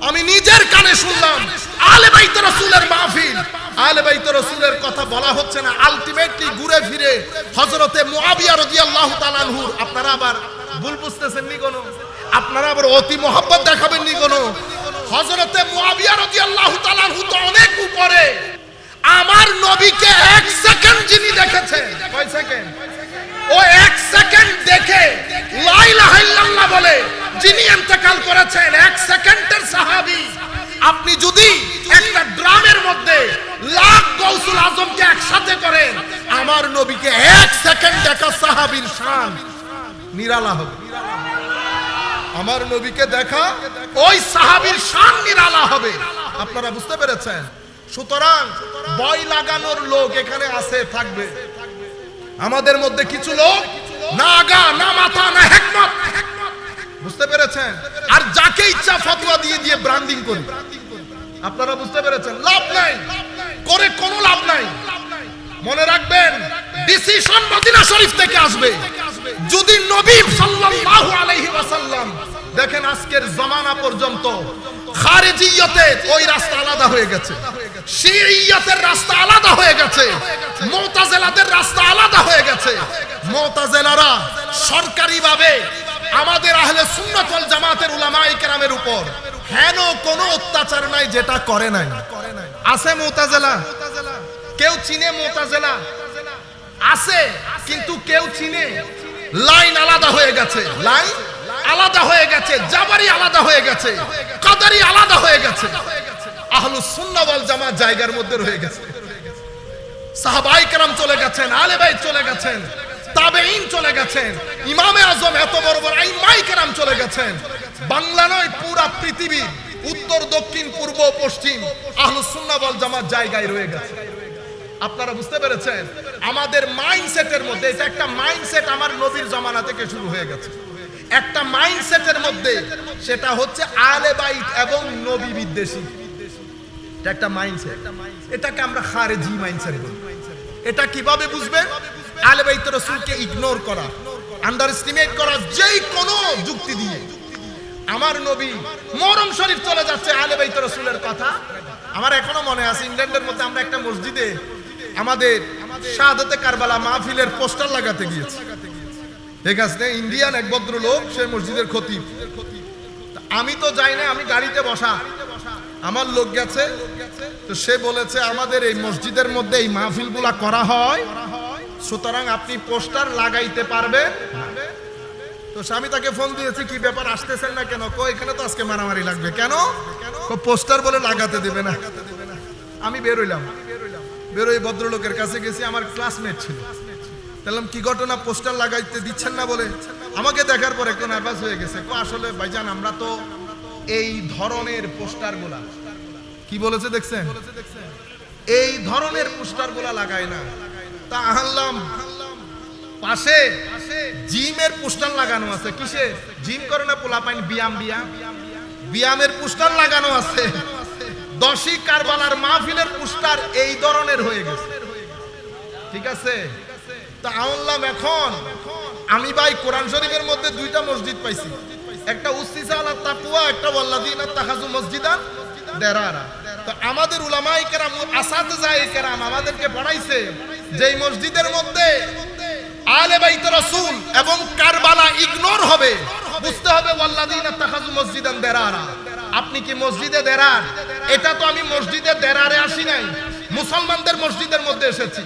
আমি নিজের কানে শুনলাম আহলে বাইত রাসূলের মাহফিল, আহলে বাইত রাসূলের কথা বলা হচ্ছে না, আলটিমেটলি ঘুরে ফিরে হযরতে মুআবিয়া রাদিয়াল্লাহু তাআলা আনহুর। আপনারা আবার ভুল বুঝতেছেন নি কোন? আপনারা আবার অতি মোহাব্বত দেখাবেন নি কোন? হযরতে মুআবিয়া রাদিয়াল্লাহু তাআলা আনহু তো অনেক উপরে। আমার নবীকে 1 সেকেন্ড যিনি দেখেছেন, কয় সেকেন্ড? ও 1 সেকেন্ড দেখে লা ইলাহা ইল্লাল্লাহ বলে যিনি ইন্তেকাল করেছেন, 1 সেকেন্ডের সাহাবী। আপনি যদি একটা ড্রামের মধ্যে লাখ গাউসুল আজমকে একসাথে করেন, আমার নবীকে 1 সেকেন্ড দেখা সাহাবীর শান নিরালা হবে। আমার নবীকে দেখা ওই সাহাবীর শান নিরালা হবে। আপনারা বুঝতে পেরেছেন? সুতরাং ভয় লাগানোর লোক এখানে আছে, থাকবে। আমাদের মধ্যে কিছু লোক না আগা না মাথা না হিকমত, বুঝতে পেরেছেন? আর যাকে ইচ্ছা ফতোয়া দিয়ে দিয়ে ব্র্যান্ডিং করি। আপনারা বুঝতে পেরেছেন? লাভ নাই, করে কোনো লাভ নাই। মনে রাখবেন, ডিসিশন মদিনা শরীফ থেকে আসবে। যদি নবী সাল্লাল্লাহু আলাইহি ওয়াসাল্লাম দেখেন আজকের জামানা পর্যন্ত খারিজিয়তে ওই রাস্তা আলাদা হয়ে গেছে, শিইয়তের রাস্তা আলাদা হয়ে গেছে, মুতাজিলাদের রাস্তা আলাদা হয়ে গেছে। মুতাজিলারা সরকারিভাবে আমাদের আহলে সুন্নাত ওয়াল জামাতের উলামায়ে কেরামের উপর হেন কোনো অত্যাচার নাই যেটা করে নাই। আছে মুতাজিলা? কেউ চিনে মুতাজিলা? আছে, কিন্তু কেউ চিনে? লাইন আলাদা হয়ে গেছে, লাইন আলাদা হয়ে গেছে, জাবারি আলাদা হয়ে গেছে, কাদারি আলাদা হয়ে গেছে। আহলুস সুন্নাহ ওয়াল জামাত জায়গার মধ্যে রয়ে গেছে। সাহাবায়ে কেরাম চলে গেছেন, আহলে বাইত চলে গেছেন, তাবেঈন চলে গেছেন, ইমামে আজম এত বড় বড় আইম্মায়ে কেরাম চলে গেছেন। বাংলা নয়, পুরা পৃথিবী, উত্তর দক্ষিণ পূর্ব পশ্চিম আহলুস সুন্নাহ ওয়াল জামাত জায়গায় রয়ে গেছে। আপনারা বুঝতে পেরেছেন? আমাদের মাইন্ডসেটের মধ্যে, এটা একটা মাইন্ডসেট আমার নবীর জামানা থেকে শুরু হয়ে গেছে। একটা মাইন্ডসেটের মধ্যে, সেটা হচ্ছে আহলে বাইত এবং নবী বিদ্বেষী। এটা একটা মাইন্ডসেট, এটাকে আমরা খারেজি মাইন্ডসেট বলি। এটা কিভাবে বুঝবেন? আহলে বাইত রাসূলকে ইগনোর করা, আন্ডার এস্টিমেট করা, যেই কোনো যুক্তি দিয়ে। আমার নবী মুহররম শরীফ চলে যাচ্ছে, আহলে বাইত রাসূলের কথা। আমার এখনো মনে আছে, ইংল্যান্ডের মধ্যে আমরা একটা মসজিদে আমাদের শাহাদাতে কারবালা মাহফিলের পোস্টার লাগাতে গিয়েছি। ঠিক আছে, ইন্ডিয়ান এক ভদ্রলোক, সে মসজিদের খতিব। আমি তো যাই না, আমি গাড়িতে বসা, আমার লোক গেছে। তো সে বলেছে আমাদের এই মসজিদের মধ্যে এই মাহফিলগুলা করা হয়, সুতরাং আপনি পোস্টার লাগাইতে পারবেন। তো আমি তাকে ফোন দিয়েছি, কি ব্যাপার, আসতেছেন না কেন? কো এখানে তো আজকে মারামারি লাগবে। কেন? পোস্টার বলে লাগাতে দেবে না। আমি বেরোইলাম, বেরোই ভদ্রলোকের কাছে গেছি, আমার ক্লাসমেট ছিল। বললাম কি ঘটনা, পোস্টার লাগাইতে দিচ্ছেন না বলে? আমাকে দেখার পর একটু নার্ভাস হয়ে গেছে। আসলে ভাইজান, আমরা তো এই ধরনের পোস্টার গুলা, কি বলেছে দেখছেন, এই ধরনের পোস্টার গুলা লাগায় না। তা আনলাম, পাশে জিমের পোস্টার লাগানো আছে। কিসে জিম করে না পোলাপাইন, ব্যায়াম, ব্যায়ামের পোস্টার লাগানো আছে। 10ই কারবালার মাহফিলের পোস্টার এই ধরনের হয়ে গেছে। ঠিক আছে, তা আনলাম। এখন আমি ভাই কোরআন শরীফের মধ্যে 2টা মসজিদ পাইছি, একটা উসসিসা আলা তাকওয়া, একটা ওয়াল্লাযিনা তাখাযু মসজিদান দিরারা। তো আমাদের উলামায়ে কেরাম, আসাতিজায়ে কেরাম আমাদেরকে পড়াইছে যে এই মসজিদের মধ্যে আহলে বাইত রাসূল এবং কারবালা ইগনোর হবে, বুঝতে হবে ওয়াল্লাযিনা তাখাযু মসজিদান দিরারা। আপনি কি মসজিদে দেরার? এটা তো আমি মসজিদে দেরারে আসি নাই, মুসলমানদের মসজিদের মধ্যে এসেছি।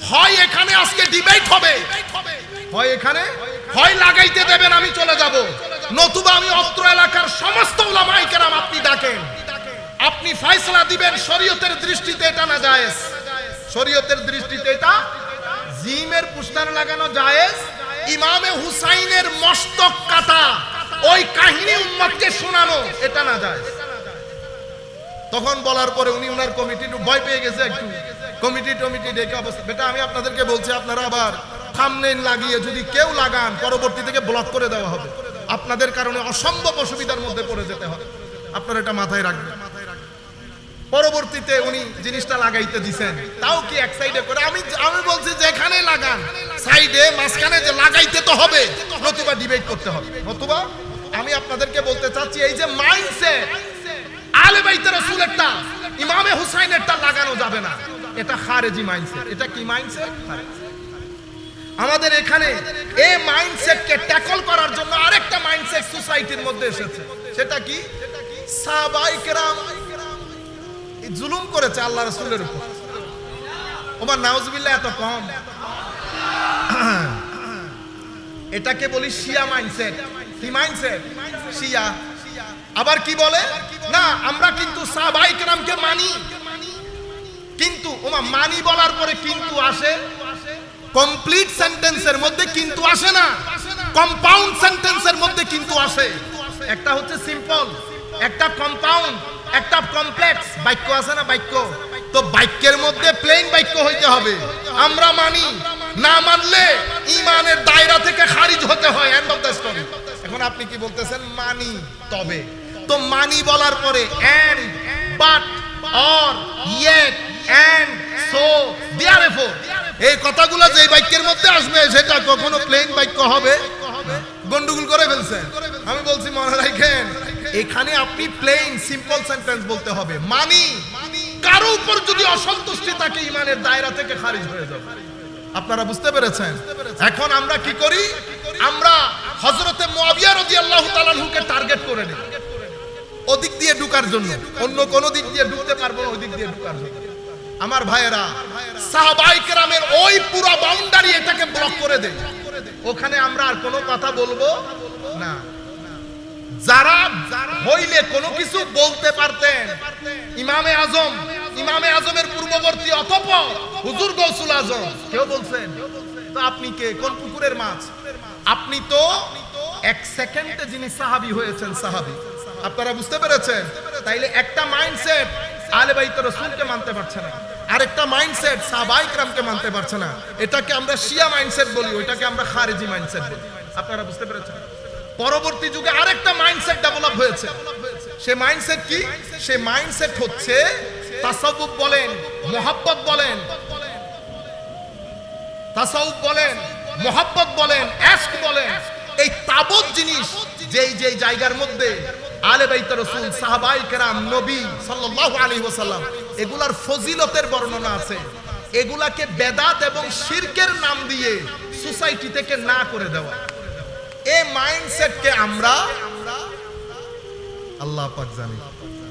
হয় এখানে আজকে ডিবেট হবে, হয় এখানে হয় লাগাইতে দেবেন, আমি চলে যাব, নতুবা আমি অত্র এলাকার সমস্ত উলামায়ে কেরাম আপনি ডাকেন, আপনি ফয়সালা দিবেন শরীয়তের দৃষ্টিতে এটা না জায়েজ। শরীয়তের দৃষ্টিতে এটা জিমের পোস্টার লাগানো জায়েজ। ইমামে হুসাইনের মস্তক কাটা ওই কাহিনী উম্মতকে শোনানো এটা না জায়েজ। তখন বলার পরে উনি ওনার কমিটি ভয় পেয়ে গেছে, একটু কমিটি ডেকে অবস্থা। বেটা আমি আপনাদেরকে বলছি, আপনারা আবার থাম্বনেইল লাগিয়ে যদি কেউ লাগান, পরবর্তী থেকে ব্লক করে দেওয়া হবে। আপনাদের কারণে অসম্ভব অসুবিধার মধ্যে পড়ে যেতে হবে, আপনারা এটা মাথায় রাখবেন। পরবর্তীতে উনি জিনিসটা লাগাইতে দিছেন, তাও কি এক সাইডে করে। আমি বলছি যেখানে লাগান, সাইডে মাঝখানে যে লাগাইতে তো হবে, নতুবা ডিবেট করতে হবে। নতুবা আমি আপনাদেরকে বলতে চাচ্ছি, এই যে মাইন্ডসেট, বাইতে রাসূলেরটা ইমামে হুসাইনেরটা লাগানো যাবে না, এটা খারেজি মাইন্ডসেট। এটা কি মাইন্ডসেট? আমাদের এখানে এই মাইন্ডসেটকে ট্যাকল করার জন্য আরেকটা মাইন্ডসেট সোসাইটির মধ্যে এসেছে। সেটা কি? সাহাবায়ে কেরাম জুলুম করেছে আল্লাহ রাসূলের উপর। ওমর নাউজুবিল্লাহ এত কম। এটাকে বলি শিয়া মাইন্ডসেট। কি মাইন্ডসেট? শিয়া। আবার কি বলে না আমরা কিন্তু সাহাবায়ে কেরামকে মানি, কিন্তু ওমা মানি বলার পরে কিন্তু আসে কমপ্লিট সেন্টেন্সের মধ্যে কিন্তু আসে না, কম্পাউন্ড সেন্টেন্সের মধ্যে কিন্তু আসে। একটা হচ্ছে সিম্পল, একটা কম্পাউন্ড, একটা কমপ্লেক্স বাক্য আছে না বাক্য। তো বাক্যের মধ্যে প্লেন বাক্য হইতে হবে। আমরা মানি, না মানলে ঈমানের দায়রা থেকে খারিজ হতে হয়। End of the story. এখন আপনি কি বলতেছেন? মানি তবে। তো মানি বলার পরে and, but, or, yet, and, so, therefore এই কথাগুলো যে বাক্যের মধ্যে আসবে সেটা কখনো প্লেন বাক্য হবে? গন্ডগোল করে ফেলছেন। আমি বলছি মনে রাখেন, এখানে আপনি প্লেন সিম্পল সেন্টেন্স বলতে হবে। মানি, কারো উপর যদি অসন্তুষ্টি থাকে ঈমানের দায়রা থেকে খারিজ হয়ে যাবে। আপনারা বুঝতে পেরেছেন? এখন আমরা কি করি? আমরা হযরতে মুআবিয়া রাদিয়াল্লাহু তাআলা আনহুকে টার্গেট করে নিই ওদিক দিয়ে ঢোকার জন্য, অন্য কোন দিক দিয়ে ঢুকতে পারবো না, ওই দিক দিয়ে ঢোকার জন্য। আমার ভাইয়েরা, সাহাবায়ে কেরামের ওই পুরো বাউন্ডারি এটাকে ব্লক করে দেয়। ওখানে আমরা আর কোনো কথা বলবো না। যারা হইলে কোনো কিছু বলতে পারতেন, ইমামে আজম, ইমামে আজমের পূর্ববর্তী অতঃপর হুজুর গৌসুল আজম, কেউ বলছেন তো আপনি কে? কোন পুকুরের মাছ? আপনি তো এক সেকেন্ডে যিনি সাহাবী হয়েছেন, সাহাবী। আপনারা বুঝতে পেরেছেন? তাইলে একটা মাইন্ডসেট আহলে বাইত রাসূলকে মানতে পারছে না, আরেকটা মাইন্ডসেট সাহাবায়ে কেরামকে মানতে পারছে না। এটাকে আমরা শিয়া মাইন্ডসেট বলি, ওইটাকে আমরা খারেজি মাইন্ডসেট বলি। আপনারা বুঝতে পেরেছেন? পরবর্তী যুগে আরেকটা মাইন্ডসেট ডেভেলপ হয়েছে। সে মাইন্ডসেট কি? সে মাইন্ডসেট হচ্ছে তাসাউফ বলেন, মুহাব্বত বলেন, তাসাউফ বলেন, মুহাব্বত বলেন, ইশক বলেন, এই তাবৎ জিনিস যেই যেই জায়গার মধ্যে আহলে বাইত রাসূল, সাহাবায়ে কেরাম, নবী সাল্লাল্লাহু আলাইহি ওয়াসাল্লাম এগুলার ফজিলতের বর্ণনা আছে, এগুলাকে বেদাত এবং শিরকের নাম দিয়ে সোসাইটি থেকে না করে দেওয়া। এই মাইন্ডসেটকে আমরা আল্লাহ পাক জানি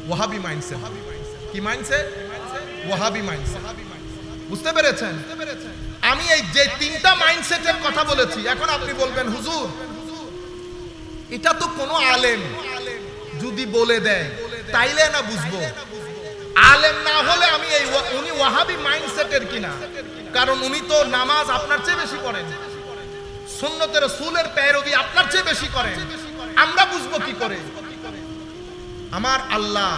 ওয়াহাবি মাইন্ডসেট। কি মাইন্ডসেট? ওয়াহাবি মাইন্ডসেট। বুঝতে পেরেছেন? আমি এই যে তিনটা মাইন্ডসেটের কথা বলেছি, এখন আপনি বলবেন হুজুর এটা তো কোনো আলেম যদি বলে দেয় তাইলে না বুঝবো। আলেম না হলে আমি এই উনি ওয়াহাবি মাইন্ডসেটের কিনা, কারণ উনি তো নামাজ আপনার চেয়ে বেশি পড়েন, সুন্নতে রাসূলের পেরোগি আপনার চেয়ে বেশি করেন, আমরা বুঝবো কি করে? আমার আল্লাহ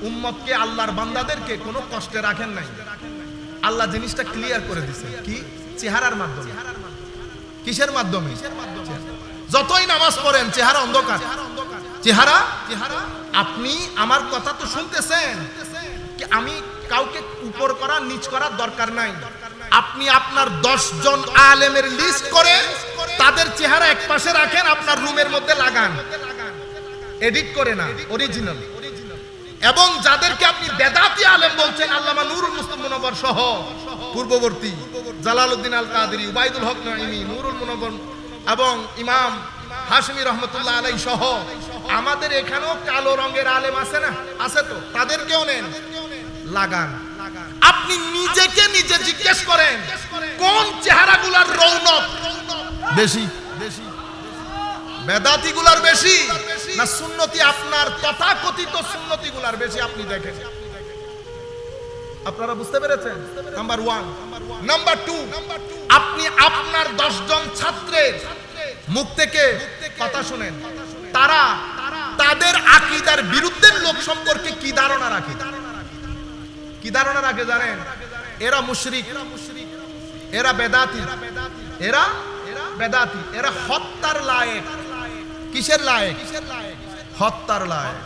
উম্মতকে, আল্লাহর বান্দাদেরকে কোনো কষ্টে রাখেন নাই। আল্লাহ জিনিসটা ক্লিয়ার করে দিয়েছে। কি? চেহারার মাধ্যমে। কিসের মাধ্যমে? যতই নামাজ পড়েন চেহারা অন্ধকার। চেহারা, আপনি আমার কথা তো শুনতেছেন, কি আমি কাউকে উপর করা নিচ করার দরকার নাই। আপনি আপনার 10 জন আলেমের লিস্ট করে তাদের চেহারা এক পাশে রাখেন, আপনার রুমের মধ্যে লাগান, এডিট করে না, অরিজিনাল। এবং যাদেরকে আপনি বেদাতি আলেম বলছেন, আল্লামা নুরুল মুসলিম মুনব্বর সহ পূর্ববর্তী জালালউদ্দিন আল কাদেরী, উবাইদুল হক নাঈমি, নুরুল মুনব্বর এবং ইমাম হাশমি রহমতুল্লাহ আলাইহি সহ আমাদের এখানেও কালো রঙের আলেম আছে না? আছে তো, তাদেরকেও নেন, লাগান। আপনি নিজেকে নিজে জিজ্ঞেস করেন কোন চেহারাগুলোর রৌনক বেশি? বেদাতিগুলার বেশি না সুন্নতি, আপনার তথাকথিত সুন্নতিগুলার বেশি? আপনি দেখেন। আপনারা বুঝতে পেরেছেন? নাম্বার 1। নাম্বার 2, আপনি আপনার 10 জন ছাত্রের মুখ থেকে কথা শুনেন, তারা তাদের আকীদার বিরুদ্ধের লোক সম্পর্কে কি ধারণা রাখে? কি ধারণা রাখে জানেন? এরা মুশরিক, এরা বেদাতি, এরা বেদাতি, এরা হত্যার লায়েক। কিসের লায়েক? হত্যার লায়েক।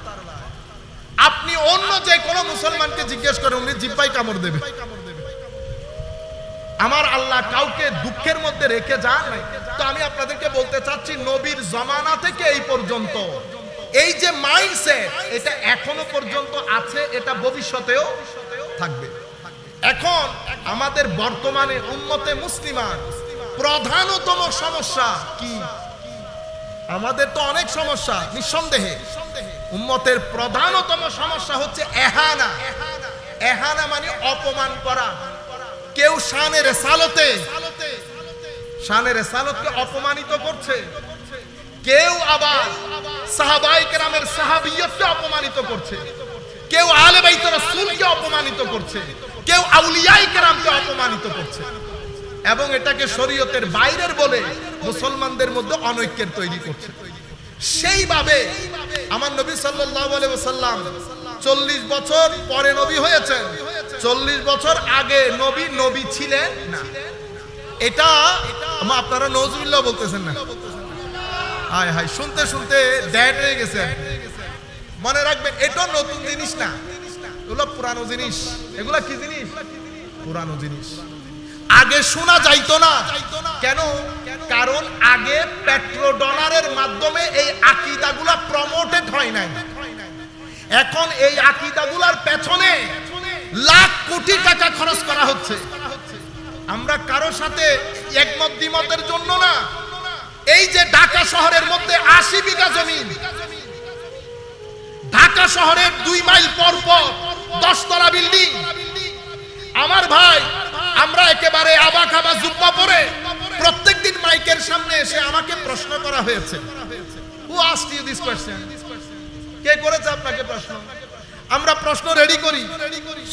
আপনি অন্য যে কোনো মুসলমানকে জিজ্ঞেস করেন, উনি জিহ্বায় কামড় দেবে। আমার আল্লাহ কাউকে দুঃখের মধ্যে রেখে যান নাই। তো আমি আপনাদেরকে বলতে চাচ্ছি, নবীর জমানা থেকে এই পর্যন্ত এই যে মাইন্ডসেট, এটা এখনো পর্যন্ত আছে, এটা ভবিষ্যতেও থাকবে। এখন আমাদের বর্তমানে উম্মতে মুসলিমার প্রধানতম সমস্যা কি? আমাদের তো অনেক সমস্যা, নিঃসন্দেহে উম্মতের প্রধানতম সমস্যা হচ্ছে এহানা। এহানা মানে অপমান করা। কেউ শানে রেসালতকে অপমানিত করছে, কেউ আবার সাহাবায়ে কেরামের সাহাবিয়তকে অপমানিত করছে, কেউ আহলে বাইত রাসূলকে অপমানিত করছে, কেউ আউলিয়ায়ে কেরামকে অপমানিত করছে, এবং এটাকে শরীয়তের বাইরের বলে মুসলমানদের মধ্যে অনৈক্যের তৈরি করছে। সেইভাবে আমার নবী সাল্লাল্লাহু আলাইহি ওয়াসাল্লাম 40 বছর পরে নবী হয়েছেন, 40 বছর আগে নবী ছিলেন না। এটা আপনারা নজরুল্লাহ বলতেছেন না? হায় হায়, শুনতে শুনতে ড্যাড হয়ে গেছে। মনে রাখবেন, এটা নতুন জিনিস না, এগুলো পুরানো জিনিস। এগুলা কি জিনিস? পুরানো জিনিস। আগে শোনা যাইতো না। কেন? কারণ আগে পেট্রো ডলারের মাধ্যমে এই আকীদাগুলা প্রমোটেড হয় নাই। এখন এই আকীদাগুলার পেছনে লাখ কোটি টাকা খরচ করা হচ্ছে। আমরা কারো সাথে একমত দ্বিমতের জন্য না। এই যে ঢাকা শহরের মধ্যে 80 বিঘা জমি, ঢাকা শহরের 2 মাইল পর পর 10 তলা বিল্ডিং। আমার ভাই, আমরা একেবারে আবা খাবা জুব্বা পরে প্রত্যেকদিন মাইকের সামনে এসে আমাকে প্রশ্ন করা হয়েছে। Who asked you this question? কে করেছে আপনাকে প্রশ্ন? আমরা প্রশ্ন রেডি করি,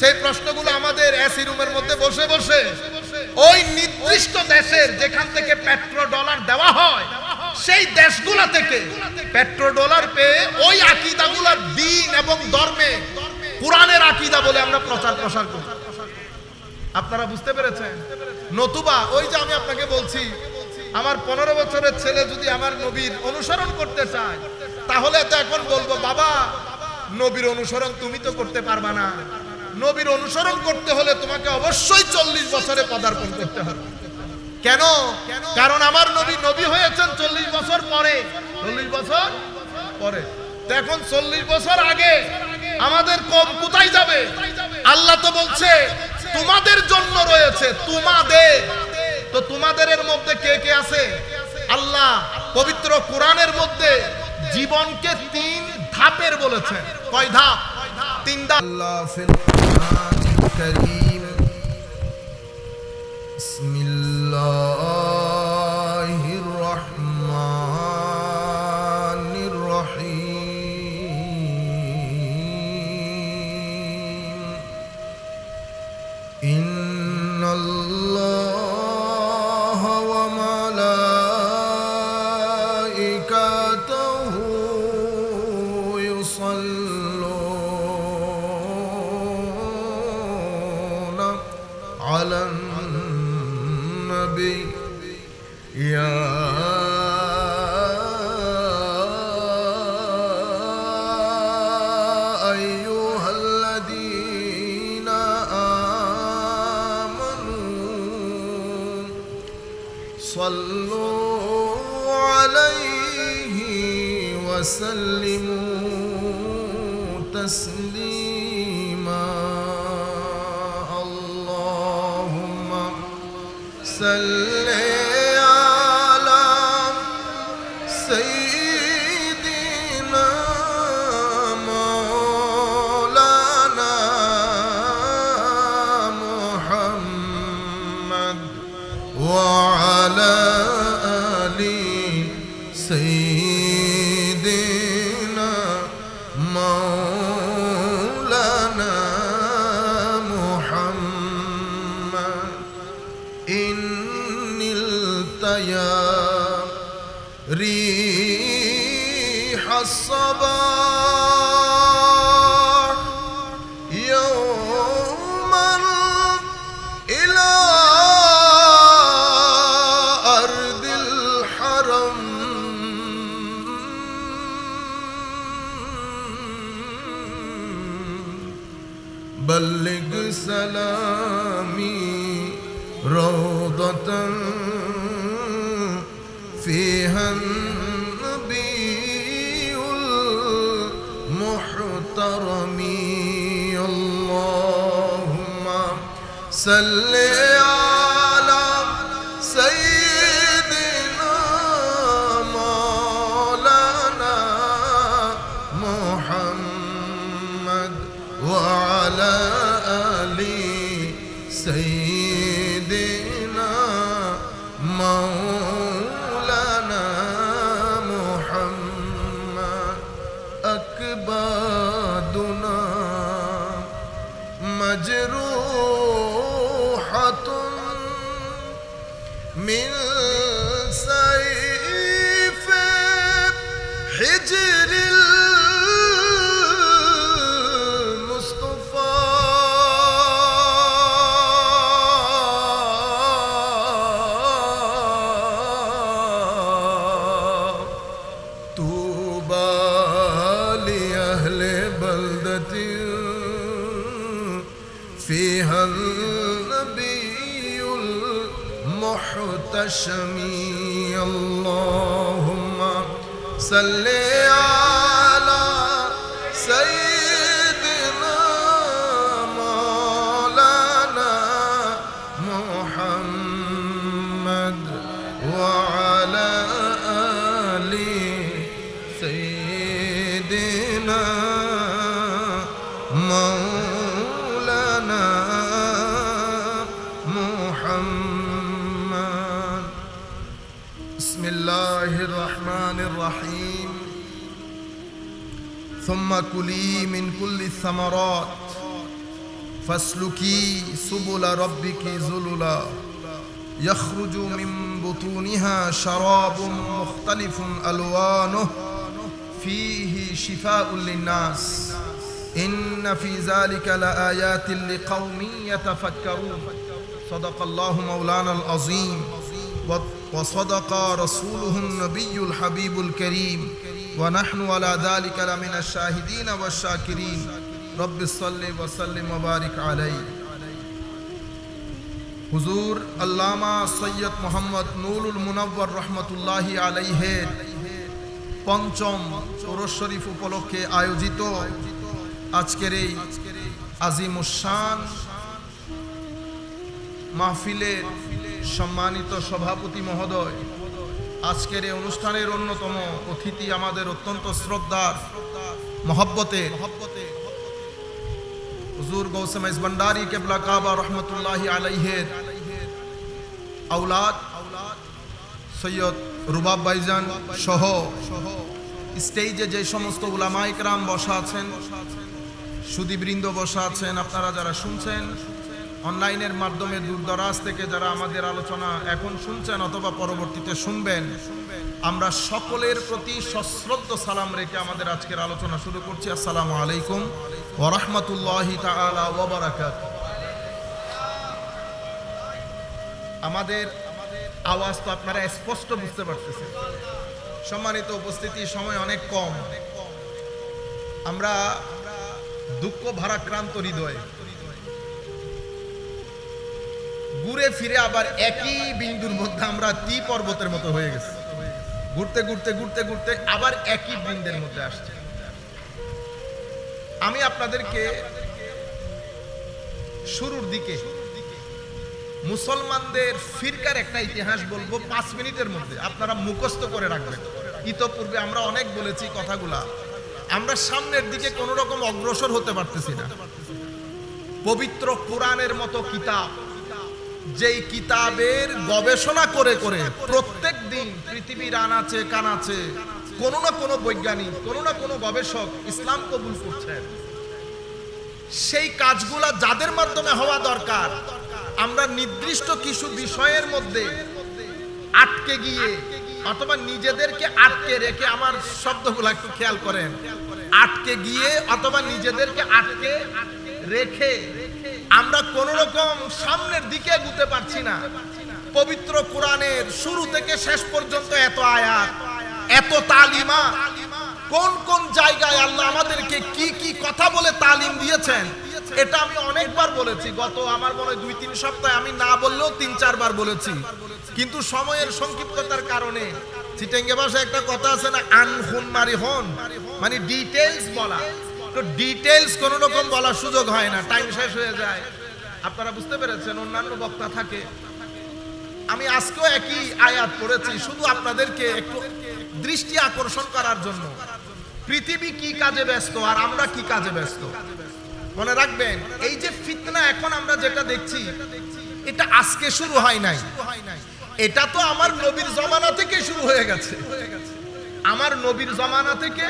সেই প্রশ্নগুলো আমাদের এসি রুমের মধ্যে বসে বসে ওই নির্দিষ্ট দেশের যেখান থেকে পেট্রো ডলার দেওয়া হয়, সেই দেশগুলা থেকে পেট্রো ডলার পেয়ে ওই আকীদাগুলা দ্বীন এবং ধর্মে কোরআনের আকীদা বলে আমরা প্রচার করি। আপনারা বুঝতে পেরেছেন? নতুবা ওই যে আমি আপনাকে বলছি, আমার 15 বছরের ছেলে যদি আমার নবীর অনুসরণ করতে চায়, তাহলে তো এখন বলবো, বাবা নবীর অনুসরণ তুমি তো করতে পারবা না। নবীর অনুসরণ করতে হলে তোমাকে অবশ্যই 40 বছরে পদার্পণ করতে হবে। কেন? কারণ আমার নবী হয়েছেন 40 বছর পরে। 40 বছর পরে। তো এখন 40 বছর আগে আমাদের কম কোথায় যাবে? আল্লাহ তো বলছে তোমাদের জন্য রয়েছে, তোমাদের। তো তোমাদের মধ্যে কে কে আছে? আল্লাহ পবিত্র কোরআনের মধ্যে জীবনকে 3 ধাপের বলেছেন। কয় ধাপ? 3 ধাপ। আল্লাহ ফিল কুরআনিল কারীম বিসমিল্লাহির রহমানির রহিম ইন্নাল্লাহা ওয়া মালাইকাতাহু ইউসাল্লুনা আলান নবী ইয়া আইয়ুহাল্লাযীনা আমানু সাল্লু আলাইহি ওয়া সাল্লিমু তাসলিমা আল্লাহুম্মা সাল্লি আলা সাইয়্যিদিনা মাওলানা মুহাম্মদ ওয়া আলা আলি সাইয়্যিদিনা মাওলানা মুহাম্মদ ইন্নিল তায়া রিহাস সাবাহ ইয়াওমান ইলা আরদিল হারাম بلغ سلامي روضة فيها النبي সাল্লি আলা সাইয়্যিদিনা মাওলানা মুহাম্মদ ওয়া আলা আলি সাইয়্যিদিনা মাওলানা মুহাম্মদ আকবাদুনা মজরুহাতুন মিন সাইফ হিজরিল মুস্তাফা তুবা লি আহলি বলদতি فيها النبي المحتشم اللهم صل على سيدنا مولانا محمد وعلى آل سيدنا مولانا محمد بسم الله الرحمن الرحيم ثم كلي من كل الثمرات فاسلكي سبل ربك ذللا يخرج من بطونها شراب مختلف ألوانه فيه شفاء للناس إن في ذلك لآيات لقوم يتفكرون صدق الله مولانا العظيم وصدق رسوله النبي الحبيب الكريم ونحن على ذلك لمن الشاهدين والشاكرين رب صل وسلم وبارك عليه হুজুর আল্লামা সৈয়দ মোহাম্মদ নুরুল মুনাওয়ার রহমতুল্লাহি আলাইহির পঞ্চম ওরস শরীফ উপলক্ষে আয়োজিত আজকের এই আজিমুশান মাহফিলের সম্মানিত সভাপতি মহোদয়, আজকের এই অনুষ্ঠানের অন্যতম অতিথি, আমাদের অত্যন্ত শ্রদ্ধার মহব্বতে হুজুর গৌসে মাইজ ভান্ডারী কেবলা কাবা রহমতুল্লাহি আলাইহির আওলাদ সৈয়দ রুবাব ভাইজান সহ স্টেজে যে সমস্ত উলামা ইকরাম বসা আছেন, সুধীবৃন্দ বসা আছেন, আপনারা যারা শুনছেন অনলাইনের মাধ্যমে দূরদরাজ থেকে যারা আমাদের আলোচনা এখন শুনছেন অথবা পরবর্তীতে শুনবেন, আমরা সকলের প্রতি সশ্রদ্ধ সালাম রেখে আমাদের আজকের আলোচনা শুরু করছি। আসসালামু আলাইকুম ওয়া রাহমাতুল্লাহি তাআলা ওয়া বারাকাতুহু। আমাদের আওয়াজ তো আপনারা স্পষ্ট বুঝতে পারতেছেন। সম্মানিত উপস্থিতি, সময় অনেক কম। আমরা দুঃখ ভারাক্রান্ত হৃদয়ে ঘুরে ফিরে আবার একই বিন্দুর মধ্যে আমরা তি পর্বতের মতো হয়ে গেছি। ঘুরতে ঘুরতে ঘুরতে ঘুরতে আবার একই বৃন্দের মধ্যে আসছে। আমি আপনাদেরকে শুরুর দিকে মুসলমানদের ফিরকার একটা ইতিহাস বলবো 5 মিনিটের মধ্যে, আপনারা মুখস্থ করে রাখবেন। ইতোপূর্বে আমরা অনেক বলেছি কথাগুলা, আমরা সামনের দিকে কোনো রকম অগ্রসর হতে পারতেছি না। পবিত্র কোরআনের মতো কিতাব, যেই কিতাবের গবেষণা করে করে প্রত্যেক দিন পৃথিবীর আনাচে কানাচে কোনো না কোনো বৈজ্ঞানিক, কোনো না কোনো গবেষক ইসলাম কবুল করছেন, সেই কাজগুলা যাদের মাধ্যমে হওয়া দরকার, আমরা নির্দিষ্ট কিছু বিষয়ের মধ্যে আটকে গিয়ে অথবা নিজেদেরকে আটকে রেখে, আমার শব্দগুলো একটু খেয়াল করেন, আটকে গিয়ে অথবা নিজেদেরকে আটকে রেখে আমরা কোন রকম সামনের দিকে এগোতে পারছি না। পবিত্র কোরআনের শুরু থেকে শেষ পর্যন্ত এত আয়াত, এত তালিমা, কোন কোন জায়গায় আল্লাহ আমাদেরকে কি কি কথা বলে তালিম দিয়েছেন, এটা আমি অনেকবার বলেছি। গত আমার মনে হয় 2-3 সপ্তাহে আমি না বললেও 3-4 বার বলেছি, কিন্তু সময়ের সংক্ষিপ্ততার কারণে চিটাঙ্গে ভাষায় একটা কথা আছে না, আনহুন মারি হন, মানে ডিটেইলস বলা, তো ডিটেইলস কোন রকম বলার সুযোগ হয় না, টাইম শেষ হয়ে যায়। আপনারা বুঝতে পেরেছেন, অন্যান্য বক্তা থাকে। আমি আজকেও একই আয়াত পড়েছি শুধু আপনাদেরকে একটু দৃষ্টি আকর্ষণ করার জন্য। পৃথিবী কি কাজে ব্যস্ত আর আমরা কি কাজে ব্যস্ত। মনে রাখবেন, এই যে ফিতনা এখন আমরা যেটা দেখছি, এটা আজকে শুরু হয় নাই, এটা তো আমার নবীর জমানা থেকে শুরু হয়ে গেছে। আমার নবীর জমানা থেকে,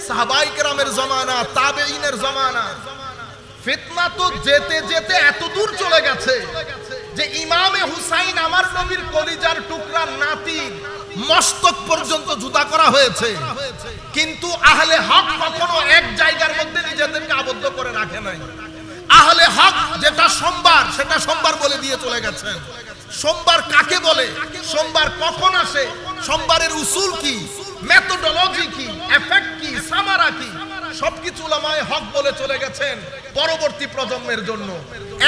সাহাবায়ে কেরামের জমানা, তাবেঈনের জমানা। ফিতনা তো যেতে যেতে এত দূর চলে গেছে যে ইমামে হুসাইন, আমার নবীর কলিজার টুকরা নাতির মস্তক পর্যন্ত জুতা করা হয়েছে। কিন্তু আহলে হক কখনো এক জায়গার মধ্যে নিজেদেরকে আবদ্ধ করে রাখে নাই। আহলে হক যেটা সোমবার, সেটা সোমবার বলে দিয়ে চলে গেছেন। সোমবার কাকে বলে, সোমবার কখন আসে, সোমবারের উসুল কি, মেথোডোলজি কি, এফেক্ট কি, সামারা কি, সবকিছু উলামায়ে হক বলে চলে গেছেন পরবর্তী প্রজন্মের জন্য।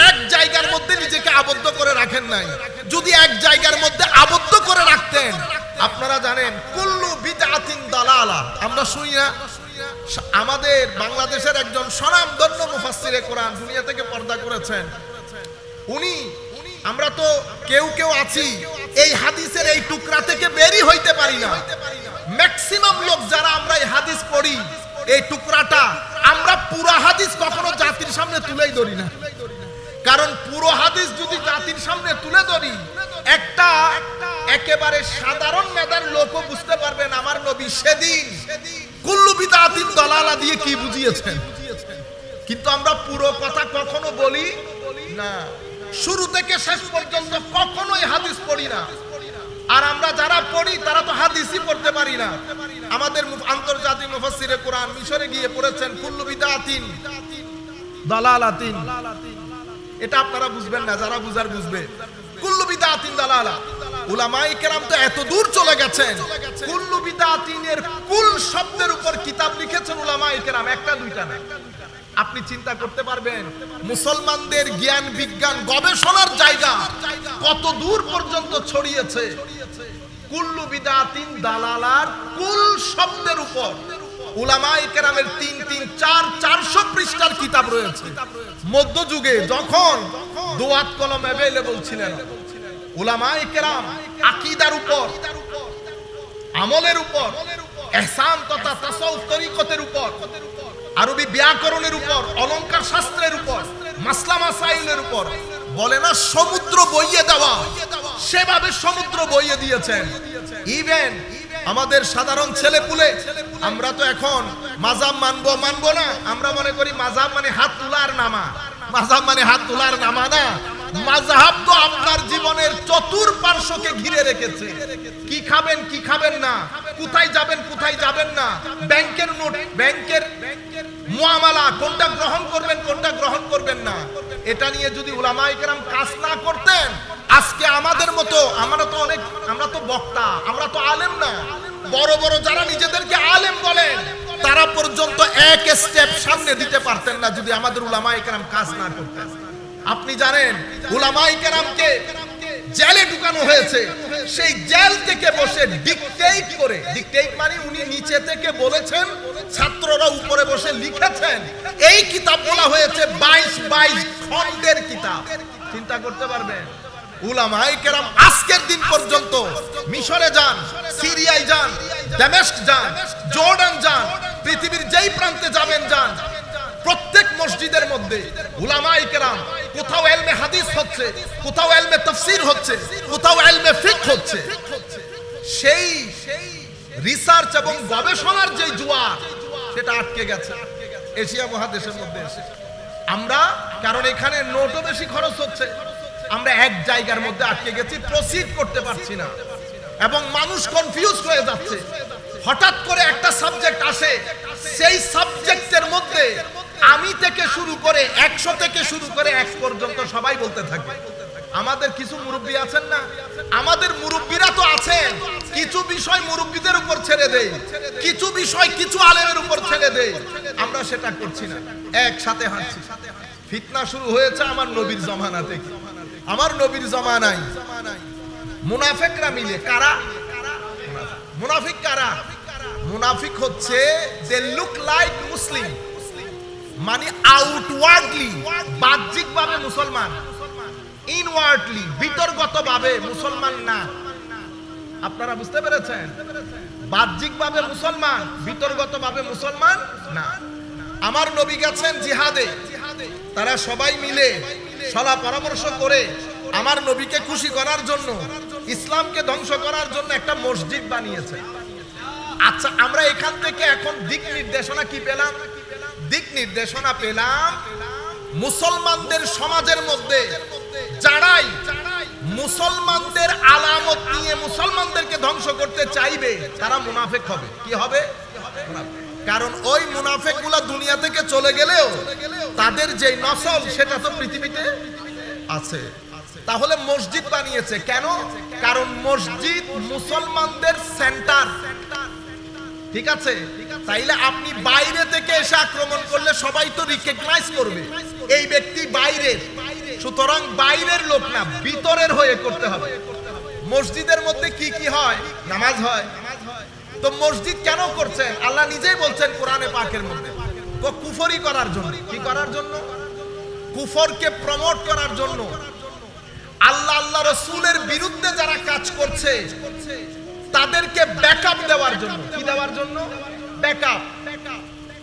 এক জায়গার মধ্যে নিজেকে আবদ্ধ করে রাখেন নাই। যদি এক জায়গার মধ্যে আবদ্ধ করে রাখতেন, আপনারা জানেন কুল্লু বিদআতিন দালালা, আমরা শুনি না? আমাদের বাংলাদেশের একজন স্বনামধন্য মুফাসসিরে কোরআন দুনিয়া থেকে পর্দা করেছেন, উনি, আমরা তো কেউ কেউ আছি এই হাদিসের এই টুকরা থেকে বেরই হইতে পারি না। ম্যাক্সিমাম লোক যারা আমরা এই হাদিস পড়ি, এই টুকরাটা আমরা পুরো হাদিস কখনো জাতির সামনে তুলেই ধরি না। কারণ পুরো হাদিস যদি জাতির সামনে তুলে ধরি, একটা একেবারে সাধারণ মেধার লোকও বুঝতে পারবেন আমার নবী সেদিন কুল্লু বিদআতিন দালালা দিয়ে কি বুঝিয়েছেন। কিন্তু আমরা পুরো কথা কখনো বলি না, শুরু থেকে শেষ পর্যন্ত কখনোই হাদিস পড়ি না। আর আমরা যারা পড়ি তারা তো হাদিসই পড়তে পারি না। আমাদের আন্তর্জাতিক মুফাসসিরে কোরআন মিশরে গিয়ে পড়েছেন কুল্লু বিদআতিন দালালাতিন। এটা আপনারা বুঝবেন না, যারা বুঝার বুঝবে। কুল্লু বিদআতিন দালালা, উলামায়ে কেরাম তো এত দূর চলে গেছেন, কুল্লু বিদআতিনের কুল শব্দের উপর কিতাব লিখেছেন উলামায়ে কেরাম, একটা দুইটা না। আপনি চিন্তা করতে পারবেন মুসলমানদের জ্ঞান বিজ্ঞান গবেষণার জায়গা কত দূর পর্যন্ত ছড়িয়েছে। কুল্লু বিদআতিন দালালার কুল শব্দের উপর উলামায়ে কেরামের 400 পৃষ্ঠার কিতাব রয়েছে। মধ্যযুগে যখন দোয়াত কলম अवेलेबल ছিলেন, উলামায়ে কেরাম আকীদার উপর, আমলের উপর, ইহসান তথা তাসাউফ তরিকতের উপর, আরবি ব্যাকরণের উপর, অলংকার শাস্ত্রের উপর, মাসলা মাসাইলের উপর, বলে না সমুদ্র বইয়ে দেওয়া, সেভাবে সমুদ্র বইয়ে দিয়েছেন। ইভেন আমাদের সাধারণ ছেলেপুলে, আমরা তো এখন মাযহাব মানবো না, আমরা মনে করি মাযহাব মানে হাত তোলার নামা। মাযহাব মানে হাত তোলার নামা না, মাযহাব তো আপনার জীবনের চতুর্পার্শ্বকে ঘিরে রেখেছে। কি খাবেন কি খাবেন না, কোথায় যাবেন কোথায় যাবেন না, ব্যাংকের নোট, ব্যাংকের মুআমালা, কোনটা গ্রহণ করবেন কোনটা গ্রহণ করবেন না, এটা নিয়ে যদি উলামায়ে কেরাম কাজ না করতেন, আজকে আমাদের মতো, আমরা তো বক্তা, আমরা তো আলেম না, বড় বড় যারা নিজেদেরকে আলেম বলেন তারা পর্যন্ত এক স্টেপ সামনে দিতে পারতেন না যদি আমাদের উলামায়ে কেরাম কাজ না করতেন। আপনি জানেন উলামায়ে কেরামকে জেলে ঢুকানো হয়েছে, সেই জেল থেকে বসে ডিকটেট করে, ডিকটেট মানে উনি নিচে থেকে বলেছেন, ছাত্ররা উপরে বসে লিখেছেন। এই কিতাব বলা হয়েছে 22 খণ্ডের কিতাব। চিন্তা করতে পারবেন উলামায়ে কেরাম আজকের দিন পর্যন্ত মিশরে যান, সিরিয়ায় যান, দামেস্ক যান, জর্ডান যান, পৃথিবীর যেই প্রান্তে যাবেন যান, প্রত্যেক মসজিদের মধ্যে উলামায়ে কেরাম কোথাও ইলমে হাদিস হচ্ছে, কোথাও ইলমে তাফসীর হচ্ছে, কোথাও ইলমে ফিকহ হচ্ছে। সেই রিসার্চ এবং গবেষণার যে জোয়ার, সেটা আটকে গেছে এশিয়া মহাদেশের মধ্যে এসে। আমরা, কারণ এখানে নোটও বেশি খরচ হচ্ছে, আমরা এক জায়গার মধ্যে আটকে গেছি, প্রসিড করতে পারছি না এবং মানুষ কনফিউজ হয়ে যাচ্ছে। হঠাৎ করে একটা সাবজেক্ট আসে, সেই সাবজেক্টের মধ্যে আমি থেকে শুরু করে 100 থেকে শুরু করে 1 পর্যন্ত সবাই বলতে থাকে। আমাদের কিছু মুরব্বী আছেন না, আমাদের মুরব্বীরা তো আছেন, কিছু বিষয় মুরব্বীদের উপর ছেড়ে দেই, কিছু বিষয় কিছু আলেমের উপর ছেড়ে দেই, আমরা সেটা করছি না, একসাথে হাঁটছি। ফিতনা শুরু হয়েছে আমার নবীর জামানা থেকে। আমার নবীর জামানায় মুনাফিকরা মিলে, কারা মুনাফিক? কারা মুনাফিক? হচ্ছে দে লুক লাইক মুসলিম, মানে আউটওয়ার্ডলি বাহ্যিকভাবে মুসলমান, ইনওয়ার্ডলি ভিতরগতভাবে মুসলমান না। আপনারা বুঝতে পেরেছেন? বাহ্যিকভাবে মুসলমান, ভিতরগতভাবে মুসলমান না। আমার নবী গেছেন জিহাদে, তারা সবাই মিলে সলা পরামর্শ করে আমার নবীকে খুশি করার জন্য, ইসলামকে ধ্বংস করার জন্য একটা মসজিদ বানিয়েছে। আচ্ছা, আমরা এখান থেকে এখন দিক নির্দেশনা কি পেলাম? দিক নির্দেশনা পেলাম মুসলমানদের সমাজের মধ্যে যারাই মুসলমানদের আলামত নিয়ে মুসলমানদেরকে ধ্বংস করতে চাইবে তারা মুনাফিক হবে। কি হবে? কারণ ওই মুনাফিক গুলা দুনিয়া থেকে চলে গেলেও তাদের যে নসল সেটা তো পৃথিবীতে আছে। তাহলে মসজিদ বানিয়েছে কেন? কারণ মসজিদ মুসলমানদের সেন্টার। ঠিক আছে? তাইলে আপনি বাইরে থেকে এসে আক্রমণ করলে সবাই তো রিকগনাইজ করবে এই ব্যক্তি বাইরের, সুতরাং বাইরের লোক না, ভিতরের হয়ে করতে হবে। মসজিদের মধ্যে কি কি হয়? নামাজ হয়। তো মসজিদ কেন করছেন? আল্লাহ নিজেই বলছেন কোরআনে পাকের মধ্যে, কুফরি করার জন্য। কি করার জন্য? কুফরকে প্রমোট করার জন্য। আল্লাহ আল্লাহ রাসূলের বিরুদ্ধে যারা কাজ করছে তাদেরকে ব্যাকআপ দেওয়ার জন্য। কি দেওয়ার জন্য? ব্যাকআপ।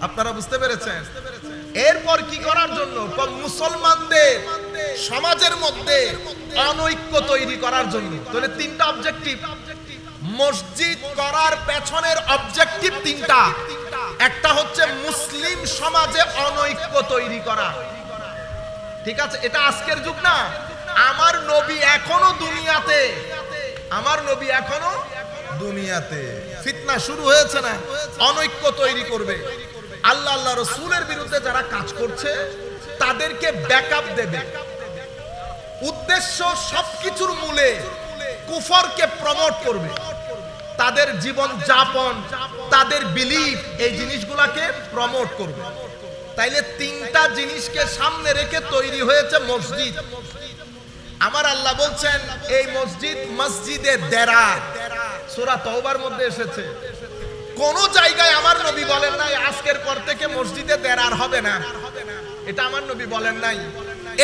আপনারা বুঝতে পেরেছেন? এরপর কি করার জন্য? মুসলমানদের সমাজের মধ্যে অনৈক্য তৈরি করার জন্য। তাহলে তিনটা অবজেক্টিভ মসজিদ করার পেছনের অবজেক্টিভ তিনটা। একটা হচ্ছে মুসলিম সমাজে অনৈক্য তৈরি করা। ঠিক আছে? এটা আজকের যুগ না, আমার নবী এখনো দুনিয়াতে, আমার নবী এখনো দুনিয়াতে। ফিতনা শুরু হয়েছে না? অনৈক্য তৈরি করবে। আল্লাহ আল্লাহ রাসূলের বিরুদ্ধে যারা কাজ করছে তাদেরকে ব্যাকআপ দেবে। উদ্দেশ্য সবকিছুর মূলে কুফরকে প্রমোট করবে। তাদের জীবন যাপন, তাদের বিলিফ, এই জিনিসগুলোকে প্রমোট করবে। তাইলে তিনটা জিনিসকে সামনে রেখে তৈরি হয়েছে মসজিদ। আমার আল্লাহ বলছেন এই মসজিদ মসজিদে দেরার, সূরা তওবার মধ্যে এসেছে। কোন জায়গায় আমার নবী বলেন নাই আজকের পর থেকে মসজিদে দেরার হবে না। এটা আমার নবী বলেন নাই।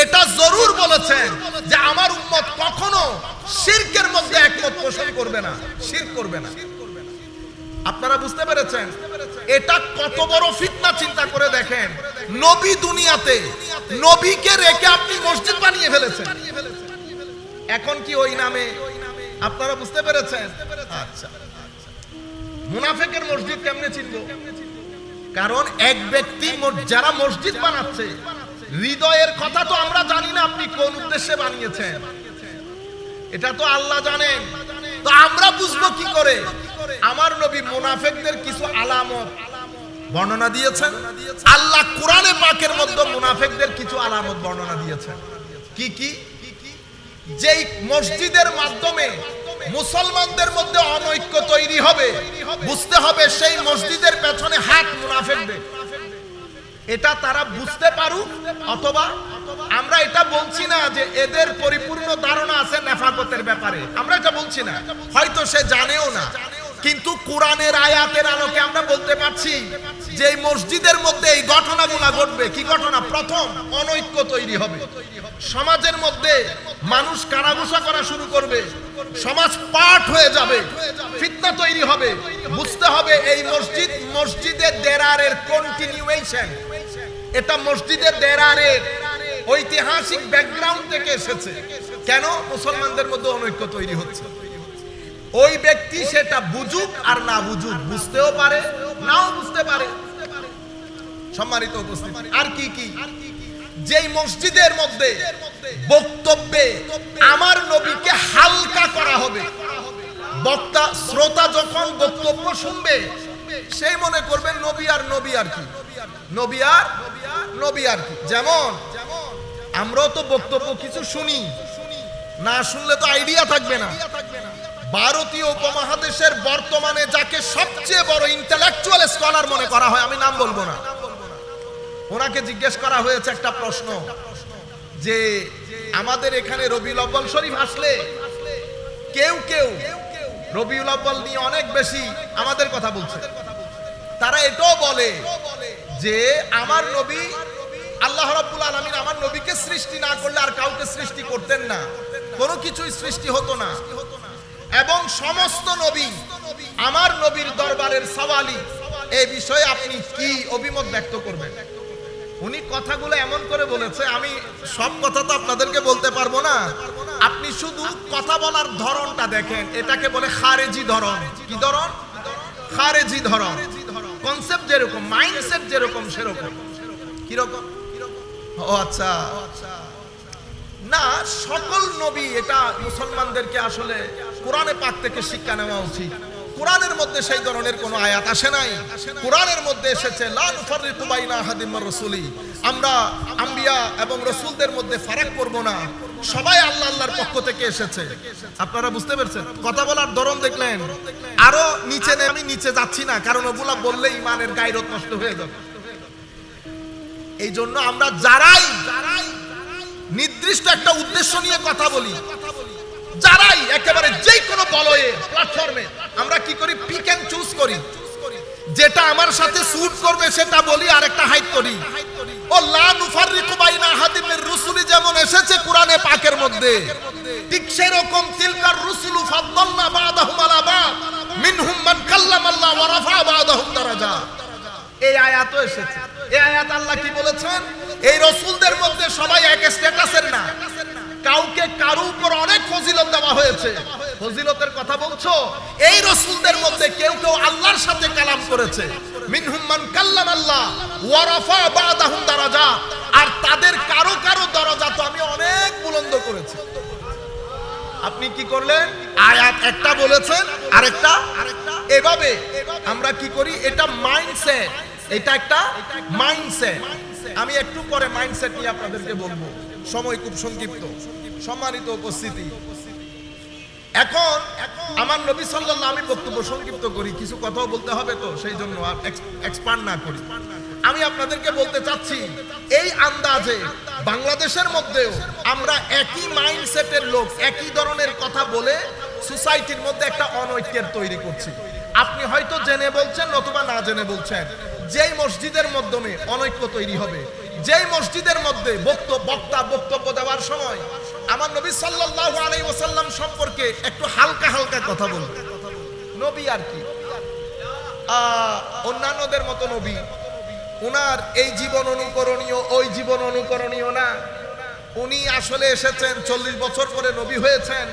এটা জরুর বলেছেন যে আমার উম্মত কখনো শিরকের মধ্যে একমত পোষণ করবে না, শিরক করবে না। আপনারা বুঝতে পেরেছেন? এটা কত বড় ফিতনা চিন্তা করে দেখেন। নবী দুনিয়াতে, নবীকে রেখে আপনি মসজিদ বানিয়ে ফেলেছেন। এখন কি ওই নামে? আপনারা বুঝতে পেরেছেন? আচ্ছা, মুনাফিকের মসজিদ কেমনে চিনব? কারণ এক ব্যক্তি যারা মসজিদ বানাচ্ছে হৃদয়ের কথা তো আমরা জানি না আপনি কোন উদ্দেশ্যে বানিয়েছেন, এটা তো আল্লাহ জানেন। তো আমরা বুঝবো কি করে? আমার নবী মুনাফিকদের কিছু আলামত বর্ণনা দিয়েছেন। আল্লাহ কোরআনে পাকের মধ্যে মুনাফিকদের কিছু আলামত বর্ণনা দিয়েছেন। কি কি? যেই মসজিদের মাধ্যমে মুসলমানদের মধ্যে অনৈক্য তৈরি হবে, বুঝতে হবে সেই মসজিদের পেছনে হাত মুনাফিকদের। এটা তারা বুঝতে পারুক, অথবা আমরা এটা বলছি না যে এদের পরিপূর্ণ ধারণা আছে নেফাকতের ব্যাপারে, আমরা এটা বলছি না, হয়তো সে জানেও না। কিন্তু কোরআনের আয়াতের আলোকে আমরা বলতে পারছি যে এই মসজিদের মধ্যে এই ঘটনাগুলো ঘটবে। কি ঘটনা? প্রথম, অনৈক্য তৈরি হবে সমাজের মধ্যে, মানুষ কানাঘুষা করা শুরু করবে, সমাজ পাঠ হয়ে যাবে, ফিতনা তৈরি হবে। বুঝতে হবে এই মসজিদ মসজিদের দেরারের কন্টিনিউয়েশন। এটা মসজিদের দেরারের ঐতিহাসিক ব্যাকগ্রাউন্ড থেকে এসেছে। কেন? মুসলমানদের মধ্যে অনৈক্য তৈরি হচ্ছে। ওই ব্যক্তি সেটা বুঝুক আর না বুঝুক, বুঝতেও পারে নাও বুঝতে পারে। সম্মানিত উপস্থিতি, আর কি কি? যেই মসজিদের মধ্যে বক্তব্যে আমার নবীকে হালকা করা হবে, বক্তা শ্রোতা যখন বক্তব্য শুনবে সেই মনে করবে নবী আর নবী আর কি, নবী আর নবী আর কি। যেমন আমরাও তো বক্তব্য কিছু শুনি, না শুনলে তো আইডিয়া থাকবে না। ভারতীয় উপমহাদেশের বর্তমানে যাকে সবচেয়ে বড় ইন্টেলেকচুয়াল স্কলার মনে করা হয়, আমি নাম বলবো না, ওনাকে জিজ্ঞেস করা হয়েছে একটা প্রশ্ন যে আমাদের এখানে রবিউল আউয়াল শরীফ আসলে কেউ কেউ রবিউল আউয়াল নিয়ে অনেক বেশি আমাদের কথা বলছে। তারা এটাও বলে যে আমার নবী, আল্লাহ রাব্বুল আলামিন আমার নবীকে সৃষ্টি না করলে আর কাউকে সৃষ্টি করতেন না, কোনো কিছুই সৃষ্টি হতো না। এবং সমস্ত নবী আমার নবীর দরবারের সওয়ালি। এই বিষয়ে আপনি কি অভিমত ব্যক্ত করবেন? উনি কথাগুলো এমন করে বলেছে, আমি সব কথা তো আপনাদেরকে বলতে পারবো না, আপনি শুধু কথা বলার ধরনটা দেখেন, এটাকে বলে খারেজি ধরন। কি ধরন? খারেজি ধরন। কনসেপ্ট যেরকম, মাইন্ডসেট যেরকম সেরকম। কিরকম? ও আচ্ছা, না সকল নবী, এটা মুসলমানদেরকে আসলে কোরআনে পাক থেকে শিক্ষা নেওয়া উচিত। কোরআনের মধ্যে সেই ধরনের কোনো আয়াত আসে নাই। কোরআনের মধ্যে এসেছে লা নুফাররিকু বাইনা আহাদিম মির রাসূলি, আমরা আম্বিয়া এবং রাসূলদের মধ্যে ফারাক করব না, সবাই আল্লাহ আল্লাহর পক্ষ থেকে এসেছে। আপনারা বুঝতে পেরেছেন? কথা বলার ধরন দেখলেন? আরো নিচে আমি নিচে যাচ্ছি না, কারণ ওগুলা বললে ইমানের গায়রত নষ্ট হয়ে যাবে। এই জন্য আমরা যারাই নির্দিষ্ট একটা উদ্দেশ্য নিয়ে কথা বলি, যারাই একেবারে যে কোনো বলয়ে প্ল্যাটফর্মে আমরা কি করি, পিক এন্ড চুজ করি, যেটা আমার সাথে স্যুট করবে সেটা বলি, আর একটা হাইড করি। ও লা নুফাররিকু বাইনা আহাদিম মির রুসুলি যেমন এসেছে কোরআনে পাকের মধ্যে, ঠিক সেরকম তিলকার রুসুলু ফাদ্দালনা বা'দাহুম আলা বা'দ মিনহুম মান কাল্লামাল্লাহ ওয়া রাফা বা'দাহুম দারাজাত। এই আয়াতও এসেছে। এই আয়াত আল্লাহ কি বলেছেন? এই রাসূলদের মধ্যে সবাই এক স্ট্যাটাসের না, কাউকে কারো উপর অনেক ফজিলত দেওয়া হয়েছে। ফজিলতের কথা বলছো, এই রাসূলদের মধ্যে কেউ কেউ আল্লাহর সাথে কালাম করেছে, মিনহুম মান কাল্লামাল্লাহ ওয়া রাফা বা'দাহুম দারাজাত, আর তাদের কারো কারো দরজা তো আমি অনেক বুলন্দ করেছি। আপনি কি করলেন? আয়াত একটা বলেছেন, আরেকটা এভাবে আমরা কি করি, এটা মাইন্ডসেট, এটা একটা মাইন্ডসেট। আমি একটু পরে মাইন্ডসেট নিয়ে আপনাদেরকে বলবো, সময় খুব সংক্ষিপ্ত। সম্মানিত উপস্থিতি, এখন আমার নবী সাল্লাল্লাহু, আমি বক্তব্য সংক্ষিপ্ত করি, কিছু কথাও বলতে হবে তো সেই জন্য আর এক্সপান্ড না করি। আমি আপনাদেরকে বলতে চাচ্ছি, এই আন্দাজে বাংলাদেশের মধ্যেও আমরা একই মাইন্ডসেটের লোক একই ধরনের কথা বলে সোসাইটির মধ্যে একটা অনৈক্যের তৈরি করছি। আপনি হয়তো জেনে বলছেন অথবা না জেনে বলছেন। যেই মসজিদের মাধ্যমে অনৈক্য তৈরি হবে, যেই মসজিদের মধ্যে বক্তা বক্তব্য দেওয়ার সময় আমার নবী সাল্লাল্লাহু আলাইহি ওয়াসাল্লাম সম্পর্কে একটু হালকা হালকা কথা বলবে, নবী আর কি অন্যান্যদের মতো নবী, উনার এই জীবন অনুকরণীয় ওই জীবন অনুকরণীয় না, উনি আসলে এসেছেন 40 বছর পরে নবী হয়েছেন।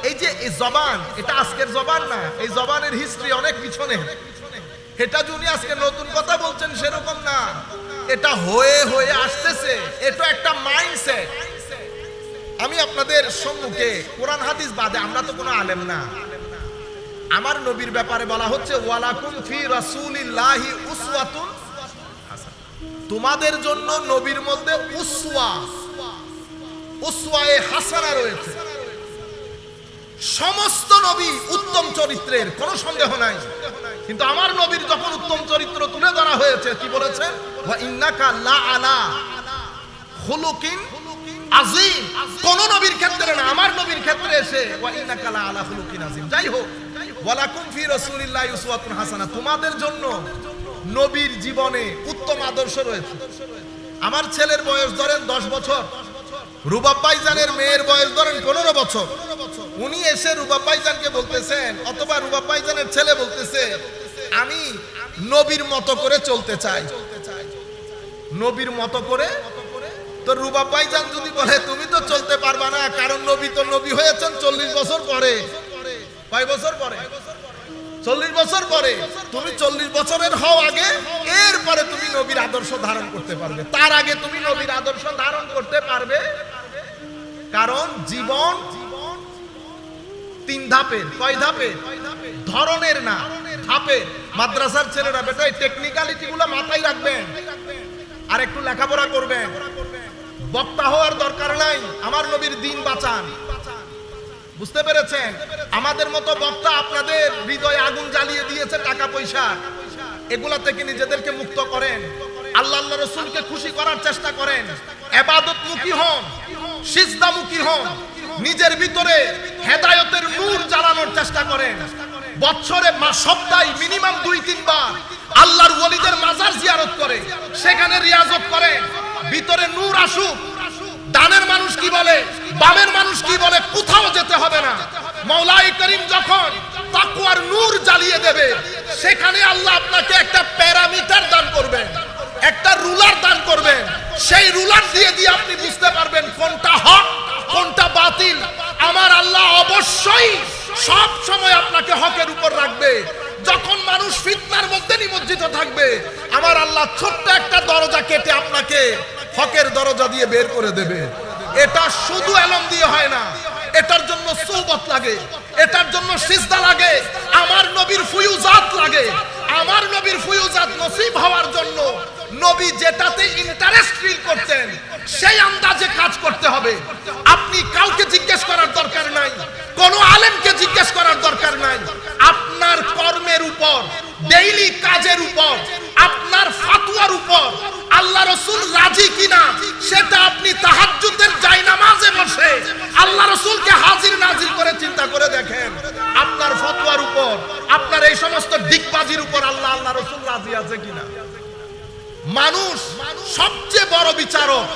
এই যে এই জবান, এটা আজকের জবান না, এই জবানের হিস্ট্রি অনেক পিছনে। এটা যে উনি আজকে নতুন কথা বলছেন সেরকম না, এটা হয়ে হয়ে আসতেছে, এটা একটা মাইন্ডসেট। আমি আপনাদের সম্মুখে কোরআন হাদিস বাদে, আমরা তো কোনো আলেম না, আমার নবীর ব্যাপারে বলা হচ্ছে ওয়ালাকুম ফি রাসূলিল্লাহি উসওয়াতুন হাসানাহ, তোমাদের জন্য নবীর মধ্যে উসওয়ায়ে হাসানা রয়েছে। সমস্ত নবী উত্তম চরিত্রের, কোনো সন্দেহ নাই, কিন্তু আমার নবীর যখন উত্তম চরিত্র তুলে ধরা হয়েছে, কি বলেছেন? ওয়া ইন্নাকা লা আলা খুলুকিন আযীম। কোন নবীর ক্ষেত্রে না, আমার নবীর ক্ষেত্রে এসে ওয়া ইন্নাকা লা আলা খুলুকিন আযীম। যাই হোক, ওয়ালাকুম ফি রাসূলিল্লাহি উসওয়াতুন হাসানাহ, তোমাদের জন্য নবীর জীবনে উত্তম আদর্শ রয়েছে। আমার ছেলের বয়স ধরেন 10 বছর, রুবাব ভাইজানের মেয়ের বয়স ধরেন 15 বছর। উনি এসে রুবাব ভাইজানকে বলতেছেন, অথবা রুবাব ভাইজানের ছেলে বলতেছে, আমি নবীর মতো করে চলতে চাই, নবীর মতো করে। তো রুবাব ভাইজান যদি বলে তুমি তো চলতে পারবা না, কারণ নবী তো নবী হয়েছেন 40 বছর পরে। কয় বছর পরে? 40 বছর পরে। তুমি 40 বছরের হও আগে, এরপরে তুমি নবীর আদর্শ ধারণ করতে পারবে, তার আগে তুমি নবীর আদর্শ ধারণ করতে পারবে। কারণ জীবন 3 ধাপের। কয় ধাপের? ধরনের না, ধাপের। মাদ্রাসার ছেলেরা বেটা এই টেকনিক্যালিটি গুলো মাথায় রাখবেন, আর একটু লেখাপড়া করবেন। বক্তা হওয়ার দরকার নাই, আমার নবীর দিন বাঁচান। বুঝতে পেরেছেন? আমাদের মতো বক্তা আপনাদের হৃদয়ে আগুন জ্বালিয়ে দিয়েছে টাকা পয়সা, এগুলা থেকে নিজেদেরকে মুক্ত করেন, আল্লাহ আল্লাহ রাসূলকে খুশি করার চেষ্টা করেন, ইবাদতমুখী হন, সিজদামুখী হন, নিজের ভিতরে হেদায়েতের নূর জ্বালানোর চেষ্টা করেন। বছরে সপ্তাহে মিনিমাম 2-3 বার আল্লাহর ওলিদের মাজার জিয়ারত করে, সেখানে রিয়াজত করে, ভিতরে নূর আসুক। ডানের মানুষ কি বলে, বামের মানুষ কি বলে, কোথাও যেতে হবে না। মাওলাই করিম যখন তাকওয়ার নূর জ্বালিয়ে দেবে, সেখানে আল্লাহ আপনাকে একটা প্যারামিটার দান করবেন, একটা রুলার দান করবেন। সেই রুলার দিয়ে আপনি বুঝতে পারবেন কোনটা হক কোনটা বাতিল। আমার আল্লাহ অবশ্যই সব সময় আপনাকে হকের উপর রাখবে। যখন মানুষ ফিতনার মধ্যে নিমজ্জিত থাকবে, আমার আল্লাহ ছোট্ট একটা দরজা কেটে আপনাকে হকের দরজা দিয়ে বের করে দেবে। এটা শুধু এলম দিয়ে হয় না, এটার জন্য সুহবত লাগে, এটার জন্য সিজদা লাগে, আমার নবীর ফুয়ুজাত লাগে। আমার নবীর ফুয়ুজাত নসিব হওয়ার জন্য নবী যেটাতে ইন্টারেস্ট ফিল করতেন সেই আন্দাজে কাজ করতে হবে। আপনি কাউকে জিজ্ঞেস করার দরকার নাই, কোন আলেমকে জিজ্ঞেস করার দরকার নাই। আপনার কর্মের উপর, ডেইলি কাজের উপর, আপনার ফাতোয়ার উপর আল্লাহ রাসূল রাজি কিনা সেটা আপনি তাহাজ্জুদের জায়নামাজে বসে আল্লাহ রাসূলকে হাজির নাজির করে চিন্তা করে দেখেন। আপনার ফতোয়ার উপর, আপনার এই সমস্ত ডিগবাজির উপর আল্লাহ রাসূল রাজি আছে কিনা। মানুষ সবচেয়ে বড় বিচারক,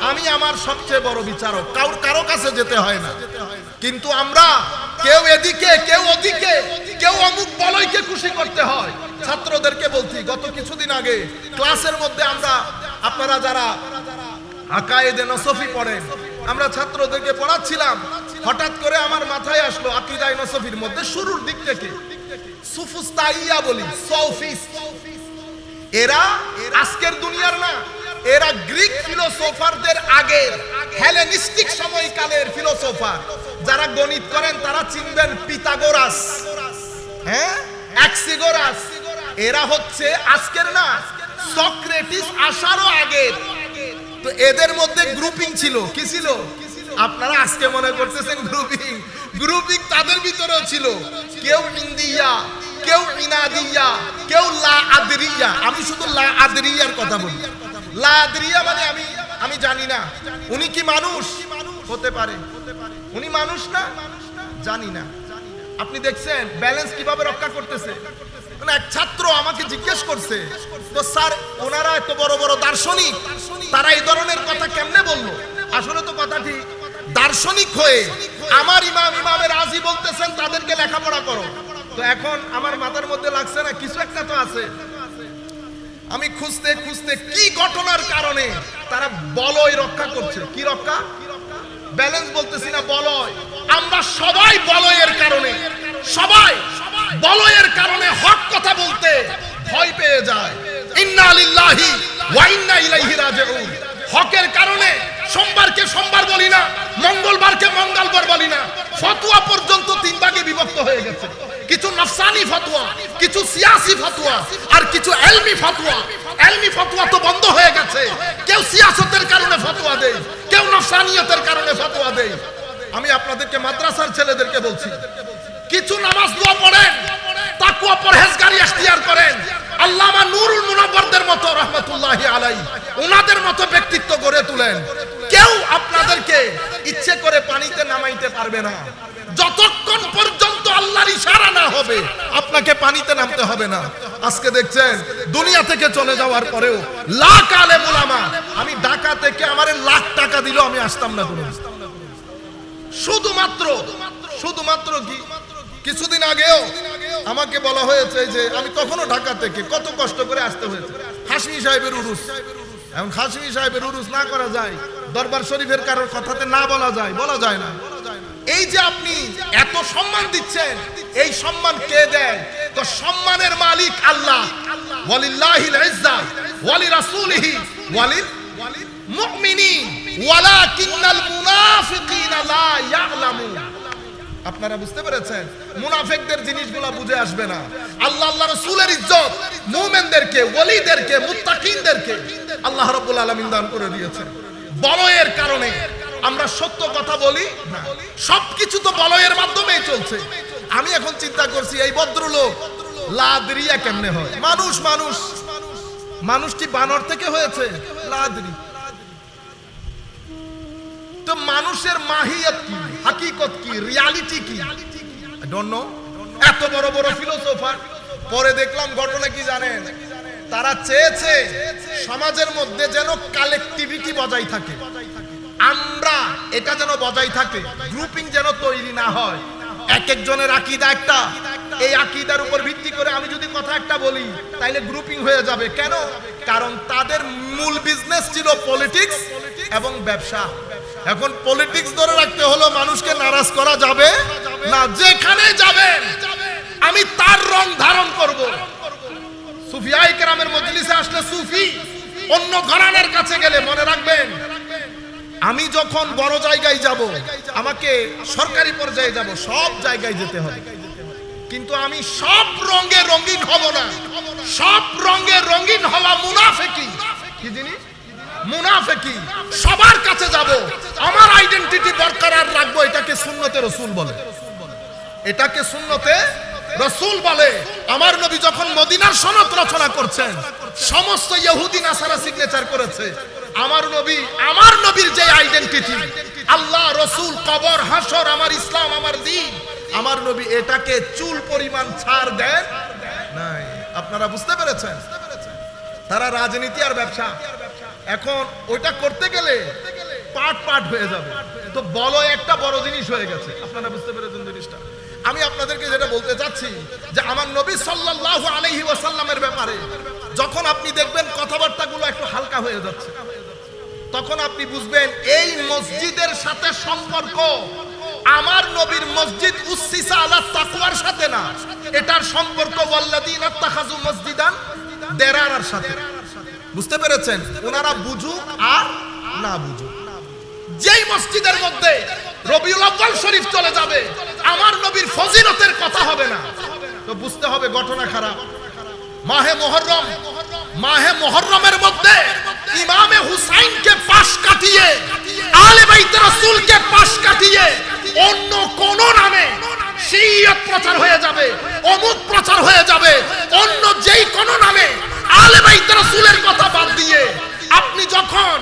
আমি আমার সবচেয়ে বড় বিচারক, কারো কাছে যেতে হয় না। কিন্তু আমরা কেউ এদিকে কেউ ওদিকে, কেউ অমুক বলয়কে খুশি করতে হয়। ছাত্রদেরকে বলছি, গত কিছুদিন আগে ক্লাসের মধ্যে আমরা, আপনারা যারা আকায়েদে নসফি পড়েন, আমরা ছাত্রদেরকে পড়াচ্ছিলাম। হঠাৎ করে আমার মাথায় আসলো আকীদায়ে নসফির মধ্যে শুরুর দিক থেকে সুফুস্তাইয়া বলি, সৌফিস্ট, এরা আজকের দুনিয়ার না, এরা গ্রিক ফিলোসোফারদের আগে হেলেনিস্টিক সময়কালের ফিলোসোফার। যারা গণিত করেন তারা চিনবেন পিথাগোরাস, হ্যাঁ, অ্যাক্সিগোরাস। এরা হচ্ছে আজকের না, সক্রেটিস আসারও আগে। তো এদের মধ্যে গ্রুপিং ছিল, কি ছিল? আপনারা আজকে মনে করতেছেন গ্রুপিং তাদের ভিতরেও ছিল। কেউ ইন্দিয়া, কেউ ইনাদিয়া, কেউ লা আদরিয়া। আমি শুধু লা আদরিয়ার কথা বলি। লা আদরিয়া মানে আমি জানি না উনি কি মানুষ হতে পারে, উনি মানুষ না, জানি না। আপনি দেখছেন ব্যালেন্স কিভাবে রক্ষা করতেছে। মানে এক ছাত্র আমাকে জিজ্ঞেস করছে, তো স্যার ওনারা এত বড় বড় দার্শনিক, তারা এই ধরনের কথা কেমনে বললো? আসলে তো কথা ঠিক, দার্শনিক হয়ে আমার ইমামের রাজি বলতেছেন তাদেরকে লেখাপড়া করো। তো এখন আমার মাথার মধ্যে লাগছে না কিছু একটা তো আছে। আমি খুঁজতে খুঁজতে কি ঘটনার কারণে তারা বলয় রক্ষা করছে। কি রক্ষা? ব্যালেন্স বলতেছি না, বলয়। আমরা সবাই বলয়ের কারণে, সবাই বলয়ের কারণে হক কথা বলতে ভয় পেয়ে যায়। ইন্না লিল্লাহি ওয়া ইন্না ইলাইহি রাজিউন। হকের কারণে সোমবারকে সোমবার বলি না, মঙ্গলবারকে মঙ্গলবার বলি না। ফতোয়া পর্যন্ত তিন ভাগে বিভক্ত হয়ে গেছে। কিছু নফসানি ফতোয়া, কিছু সিয়াসি ফতোয়া, আর কিছু ইলমি ফতোয়া। ইলমি ফতোয়া তো বন্ধ হয়ে গেছে। কেউ সিয়াসতের কারণে ফতোয়া দেয়, কেউ নফসানিয়তের কারণে ফতোয়া দেয়। আমি আপনাদেরকে মাদ্রাসার ছেলেদেরকে বলছি, কিছু নামাজ দোয়া পড়েন, তাকওয়া পরহেজগারি ইখতিয়ার করেন। আল্লামা নুরুল মুনাব্বরদের মতো রাহমাতুল্লাহি আলাইহি ওনাদের মতো ব্যক্তিত্ব গড়ে তুলেন। কেউ আপনাদেরকে ইচ্ছে করে পানিতে নামাইতে পারবে না। যতক্ষণ পর্যন্ত আল্লাহর ইশারা না হবে আপনাকে পানিতে নামতে হবে না। আজকে দেখছেন দুনিয়া থেকে চলে যাওয়ার পরেও লাখ আলেম উলামা, আমি ঢাকা থেকে আমারে লাখ টাকা দিলেও আমি আসতাম না কোনো। শুধুমাত্র কি কিছুদিন আগেও আমাকে বলা হয়েছে যে আমি তখনও ঢাকা থেকে কত কষ্ট করে আসতে হয়েছে হাশমি সাহেবের উরুস। এখন হাশমি সাহেবের উরুস না করা যায়, দরবার শরীফের কারোর কথাতে না বলা যায় না। এই যে আপনি এত সম্মান দিচ্ছেন, এই সম্মান কে দেন? তো সম্মানের মালিক আল্লাহ। ওয়ালিল্লাহিল ইজ্জা ওয়ালি রাসূলিহি ওয়ালিল মুমিনিন ওয়ালাকিন্নাল মুনাফিকিনা লা ইয়ালামুন। আপনারা বুঝতে পেরেছেন? মুনাফিকদের জিনিসগুলো বুঝে আসবে না। আল্লাহ রাসূলের ইজ্জত মুমিনদেরকে, ওলিদেরকে, মুত্তাকিনদেরকে আল্লাহ রাব্বুল আলামিন দান করে দিয়েছেন। বলয়ের কারণে আমরা সত্য কথা বলি না, সবকিছু তো বলয়ের মাধ্যমেই চলছে। আমি এখন চিন্তা করছি এই ভদ্রলোক লাদরিয়া কেমনে হয়? মানুষ কি বানর থেকে হয়েছে? লাদরি তো মানুষের মাহিয়ত কি, হাকিকত কি, রিয়ালিটি কি? I don't know. এত বড় বড় ফিলোসোফার, পরে দেখলাম ঘটনা কি জানেন? তারা চেয়েছে সমাজের মধ্যে যেন কালেক্টিভিটি বজায় থাকে, আমরা এটা যেন বজায় থাকে, গ্রুপিং যেন তৈরি না হয়। এক একজনের আকীদা একটা, এই আকীদার উপর ভিত্তি করে আমি যদি কথা একটা বলি তাইলে গ্রুপিং হয়ে যাবে। কেন? কারণ তাদের মূল বিজনেস ছিল পলিটিক্স এবং ব্যবসা। এখন পলিটিক্স ধরে রাখতে হলো, মানুষকে নারাজ করা যাবে না, যেখানে যাবেন আমি তার রং ধারণ করব। সুফিয়ায়ে কেরামের মজলিসে আসলে সুফি, অন্য ঘরানার কাছে গেলে মনে রাখবেন আমি যখন বড় জায়গায় যাব, আমাকে সরকারি পর্যায়ে যাব, সব জায়গায় যেতে হবে, কিন্তু আমি সব রঙে রঙিন হব না। সব রঙে রঙিন হওয়া মুনাফিকি। কি জিনিস? মুনাফিকি। সবার কাছে যাব, আমার আইডেন্টিটি বরকরার রাখবো। এটাকে সুন্নতে রাসূল বলে, এটাকে সুন্নতে রাসূল বলে। আমার নবী যখন মদিনার সনদ রচনা করছেন, সমস্ত ইহুদি নাসারা সিগনেচার করেছে। আমার নবীর যে আইডেন্টিটি, আল্লাহ, রাসূল, কবর, হাসর, আমার ইসলাম, আমার দ্বীন, আমার নবী এটাকে চুল পরিমাণ ছাড় দেন নাই। আপনারা বুঝতে পেরেছেন? তারা রাজনীতি আর ব্যবসা, এখন ওইটা করতে গেলে পার্ট পার্ট হয়ে যাবে। তো বলো একটা বড় জিনিস হয়ে গেছে। আপনারা বুঝতে পেরেছেন জিনিসটা? আমি আপনাদেরকে যেটা বলতে চাচ্ছি যে আমার নবী সাল্লাল্লাহু আলাইহি ওয়াসাল্লামের ব্যাপারে যখন আপনি দেখবেন কথাবার্তাগুলো একটু হালকা হয়ে যাচ্ছে, তখন আপনি বুঝবেন এই মসজিদের সাথে সম্পর্ক আমার নবীর মসজিদ উসসিসা আলা তাকওয়ার সাথে না, এটার সম্পর্ক ওয়াল্লাযীনা ইত্তাখাযু মসজিদান দিরারার সাথে। বুঝতে পেরেছেন? ওনারা বুঝুক আর না বুঝুক, যেই মসজিদের মধ্যে রবিউল আউয়াল শরীফ চলে যাবে আমার নবীর ফজিলতের কথা হবে না, তো বুঝতে হবে ঘটনা খারাপ। মাহে মুহররমের মধ্যে ইমামে হুসাইনকে পাশ কাটিয়ে, আলে বাইত রাসূলকে পাশ কাটিয়ে অন্য কোন নামে শিয়ত প্রচার হয়ে যাবে, অমুক প্রচার হয়ে যাবে, অন্য যেই কোন নামে আলে বাইত রাসূলের কথা বাদ দিয়ে আপনি যখন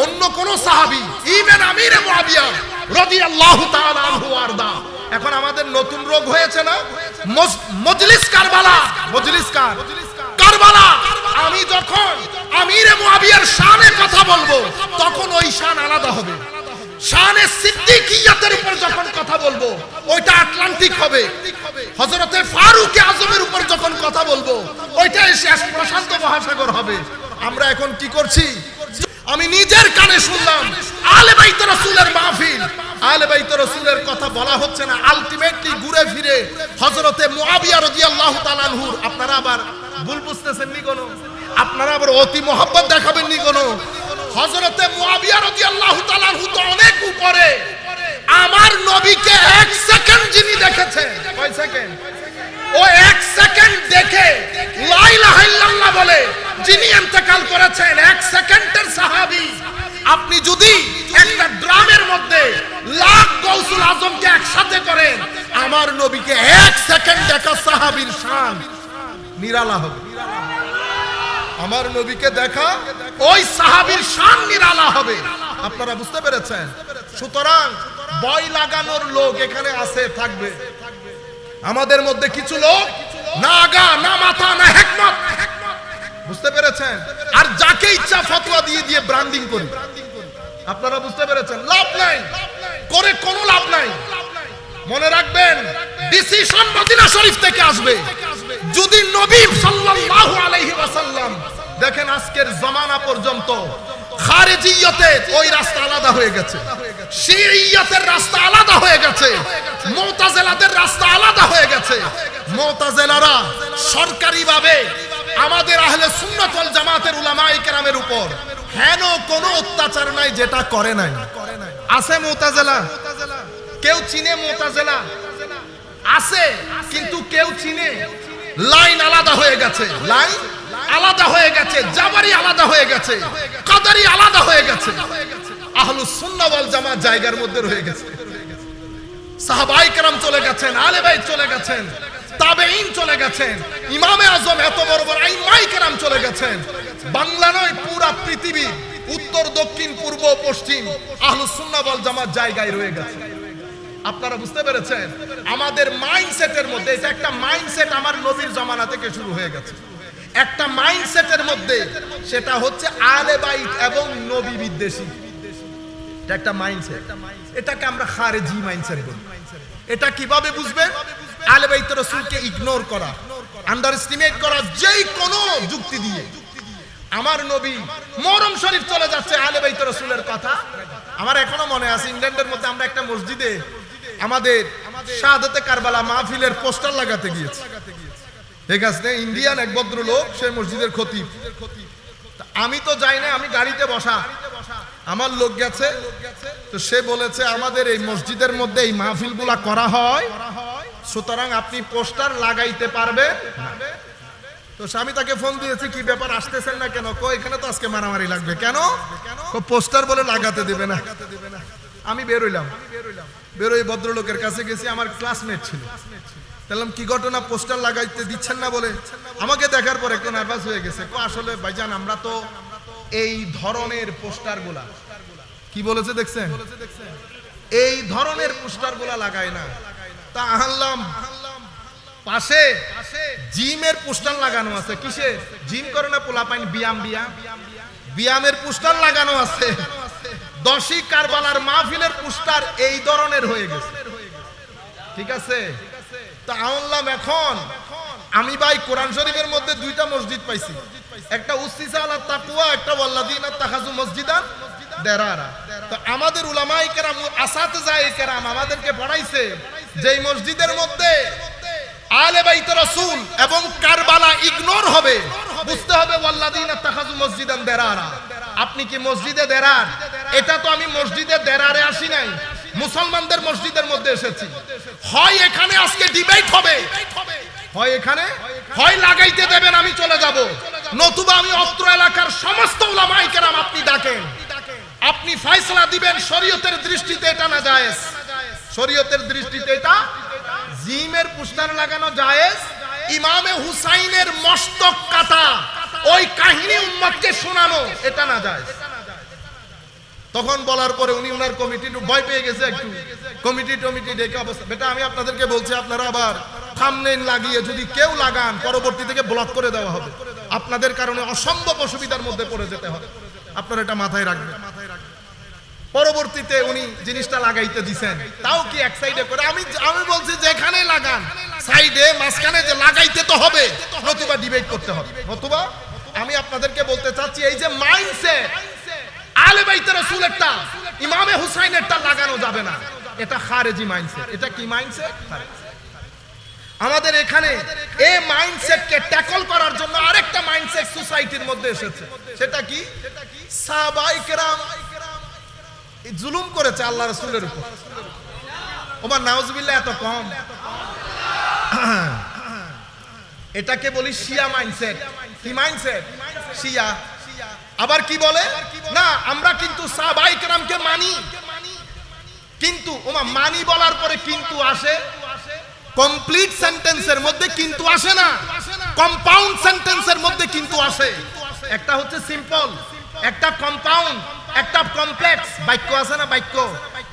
অন্য কোন সাহাবী, ইবনে আমির মুআবিয়া রাদিয়াল্লাহু তাআলা আনহু আরদা, এখন আমাদের নতুন রোগ হয়েছে না, মজলিস কারবালা, মজলিস কারবালা। আমি যখন আমির মুআবিয়ার শানে কথা বলবো তখন ওই শান আলাদা হবে। শানে সিদ্দিকিয়াতের উপর যখন কথা বলবো ওইটা আটলান্টিক হবে। হযরতে ফারুক আজমের উপর যখন কথা বলবো ওইটা শেষ প্রশান্ত মহাসাগর হবে। আমরা এখন কি করছি? আমি নিজের কানে শুনলাম আলে বাইত রাসূলের মাহফিল, আলে বাইত রাসূলের কথা বলা হচ্ছে না, আলটিমেটলি ঘুরে ফিরে হযরতে মুআবিয়া রাদিয়াল্লাহু তাআলা আনহুর। আপনারা আবার ভুল বুঝতেছেন নি কোন? আপনারা আবার অতি মোহাব্বত দেখাবেন নি কোন? হযরতে মুআবিয়া রাদিয়াল্লাহু তাআলা আনহু তো অনেক উপরে। আমার নবীকে এক সেকেন্ড যিনি দেখেছেন, কয় সেকেন্ড? ও এক সেকেন্ড দেখে লা ইলাহা ইল্লাল্লাহ বলে যিনি ইন্তেকাল করেছেন, এক সেকেন্ডের সাহাবী। আপনি যদি একটা ড্রামের মধ্যে লাখ গৌসুল আজমকে একসাথে করেন, আমার নবীকে এক সেকেন্ড দেখা সাহাবীর শান নিরালা হবে। আমার নবীকে দেখা ওই সাহাবীর শান নিরালা হবে। আপনারা বুঝতে পেরেছেন? সুতরাং বয় লাগানোর লোক এখানে আছে, থাকবে। আমাদের মধ্যে কিছু লোক না আগা, না মাথা, না হিকমত। বুঝতে পেরেছেন? আর যাকে ইচ্ছা ফতোয়া দিয়ে দিয়ে ব্র্যান্ডিং করি। আপনারা বুঝতে পেরেছেন? লাভ নাই, করে কোনো লাভ নাই। মনে রাখবেন ডিসিশন মদিনা শরীফ থেকে আসবে। যদি নবী সাল্লাল্লাহু আলাইহি ওয়াসাল্লাম দেখেন আজকের জামানা পর্যন্ত খারিজিয়তে ওই রাস্তা আলাদা হয়ে গেছে, শিইয়তের রাস্তা আলাদা হয়ে গেছে, মুতাজিলাদের রাস্তা আলাদা হয়ে গেছে। মুতাজিলারা সরকারিভাবে আমাদের আহলে সুন্নাত ওয়াল জামাতের উলামায়ে কেরামের উপর হেন কোনো অত্যাচার নাই যেটা করে নাই। আছে মুতাজিলা? কেউ চিনে মুতাজিলা? আছে, কিন্তু কেউ চিনে? লাইন আলাদা হয়ে গেছে, লাইন আলাদা হয়ে গেছে, জাবারি আলাদা হয়ে গেছে, কাদারি আলাদা হয়ে গেছে। আহলুস সুন্নাহ ওয়াল জামাত জায়গার মধ্যে রয়ে গেছে। সাহাবায়ে কেরাম চলে গেছেন, আলে বাইত চলে গেছেন, তাবেঈন চলে গেছেন, ইমামে আজম এত বড় বড় আইম্মায়ে কেরাম চলে গেছেন। বাংলা নয়, পুরা পৃথিবী, উত্তর, দক্ষিণ, পূর্ব, পশ্চিম আহলুস সুন্নাহ ওয়াল জামাত জায়গায় রয়ে গেছে। আপনারা বুঝতে পেরেছেন? আমাদের মাইন্ডসেটের মধ্যে এটা একটা মাইন্ডসেট আমার নবীর জামানা থেকে শুরু হয়ে গেছে। একটা মাইন্ডসেটের মধ্যে, সেটা হচ্ছে আহলে বাইত এবং নবী বিদ্বেষী। এটা একটা মাইন্ডসেট, এটাকে আমরা খারেজি মাইন্ডসেট বলি। এটা কিভাবে বুঝবেন? আহলে বাইত রাসূলকে ইগনোর করা, আন্ডার এস্টিমেট করা, যেই কোনো যুক্তি দিয়ে। আমার নবী মুহররম শরীফ চলে যাচ্ছে, আহলে বাইত রাসূলের কথা। আমার এখনো মনে আছে, ইংল্যান্ডের মধ্যে আমরা একটা মসজিদে আমাদের শাহাদাতে কারবালা মাহফিলের পোস্টার লাগাতে গিয়েছি। ঠিক আছে, ইন্ডিয়ান এক ভদ্রলোক, সেই মসজিদের খতিব। আমি তো যাই না, আমি গাড়িতে বসা, আমার লোক গেছে। তো সে বলেছে আমাদের এই মসজিদের মধ্যে এই মাহফিলগুলা করা হয়, সুতরাং আপনি পোস্টার লাগাইতে পারবেন। তো আমি তাকে ফোন দিয়েছি, কি ব্যাপার, আসতেছেন না কেন? কো এখানে তো আজকে মারামারি লাগবে। কেন? পোস্টার বলে লাগাতে দেবে না। আমি বেরোইলাম, বেরোই ভদ্রলোকের কাছে গেছি, আমার ক্লাসমেট ছিল। বললাম কি ঘটনা, পোস্টার লাগাইতে দিচ্ছেন না বলে? আমাকে দেখার পর একটু নার্ভাস হয়ে গেছে। আসলে ভাইজান, আমরা তো এই ধরনের পোস্টার গুলা, কি বলেছে দেখছেন, এই ধরনের পোস্টার গুলা লাগাই না। তা আনলাম, পাশে জিমের পোস্টার লাগানো আছে। কিসের? জিম করে না পোলা পাইন, ব্যায়াম ব্যায়ামের পোস্টার লাগানো আছে। 10ই কারবালার মাহফিলের পোস্টার এই ধরনের হয়ে গেছে। ঠিক আছে, তা আনলাম। এখন আমি ভাই কোরআন শরীফের মধ্যে দুইটা মসজিদ পাইছি, একটা উসসিসা আলা তাকওয়া, একটা ওয়াল্লাযিনা তাখাযু মসজিদান দিরারা। তো আমাদের উলামায়ে কেরাম, আসাতিজায়ে কেরাম আমাদেরকে পড়াইছে যে এই মসজিদের মধ্যে আহলে বাইত রাসূল এবং কারবালা ইগনোর হবে, বুঝতে হবে ওয়াল্লাযিনা তাখাযু মসজিদান দিরারা। আপনি কি মসজিদে দেরার? এটা তো আমি মসজিদে দেরারে আসি নাই, মুসলমানদের মসজিদের মধ্যে এসেছি। হয় এখানে আজকে ডিবেট হবে, হয় এখানে হয় লাগাইতে দেবেন, আমি চলে যাব, নতুবা আমি অত্র এলাকার সমস্ত উলামায়ে কেরাম আপনি ডাকেন, আপনি ফয়সালা দিবেন। শরীয়তের দৃষ্টিতে এটা না জায়েজ, শরীয়তের দৃষ্টিতে এটা জিমের পোস্টার লাগানো জায়েজ। ইমামে হুসাইনের মস্তক কাটা ওই কাহিনী উম্মতকে শোনানো এটা না জায়েজ। তখন বলার পরে উনি ওনার কমিটি ভয় পেয়ে গেছে, একটু কমিটি ডেকে অবস্থা। বেটা আমি আপনাদেরকে বলছি, আপনারা আবার থাম্বনেইল লাগিয়ে যদি কেউ লাগান, পরবর্তী থেকে ব্লক করে দেওয়া হবে, আপনাদের কারণে অসম্ভব অসুবিধার মধ্যে পড়ে যেতে হবে। আপনারা এটা মাথায় রাখবেন। পরবর্তীতে উনি জিনিসটা লাগাইতে দিছেন, তাও কি এক সাইডে করে। আমি বলছি যেখানে লাগান, সাইডে মাঝখানে যে লাগাইতে তো হবে, নতুবা ডিবেট করতে হবে। নতুবা আমি আপনাদেরকে বলতে চাচ্ছি, এই যে মাইন্ডসেট আহলে বাইত রাসূলেরটা, ইমামে হুসাইনেরটা লাগানো যাবে না, এটা খারেজি মাইন্ডসেট। এটা কি মাইন্ডসেট? আমাদের এখানে এই মাইন্ডসেটকে ট্যাকল করার জন্য আরেকটা মাইন্ডসেট সোসাইটির মধ্যে এসেছে। সেটা কি? সাহাবায়ে কেরাম জুলুম করেছে আল্লাহ রাসূলের উপর। ওমা নাউজুবিল্লাহ, এত কম। এটাকে বলি শিয়া মাইন্ডসেট। কি মাইন্ডসেট? শিয়া। আবার কি বলে না, আমরা কিন্তু সাহাবায়ে কেরামকে মানি, কিন্তু ওমা মানি বলার পরে কিন্তু আসে, কমপ্লিট সেন্টেন্সের মধ্যে কিন্তু আসে না, কম্পাউন্ড সেন্টেন্সের মধ্যে কিন্তু আসে। একটা হচ্ছে সিম্পল, একটা কম্পাউন্ড, একটা কমপ্লেক্স। বাক্য আছে না, বাক্য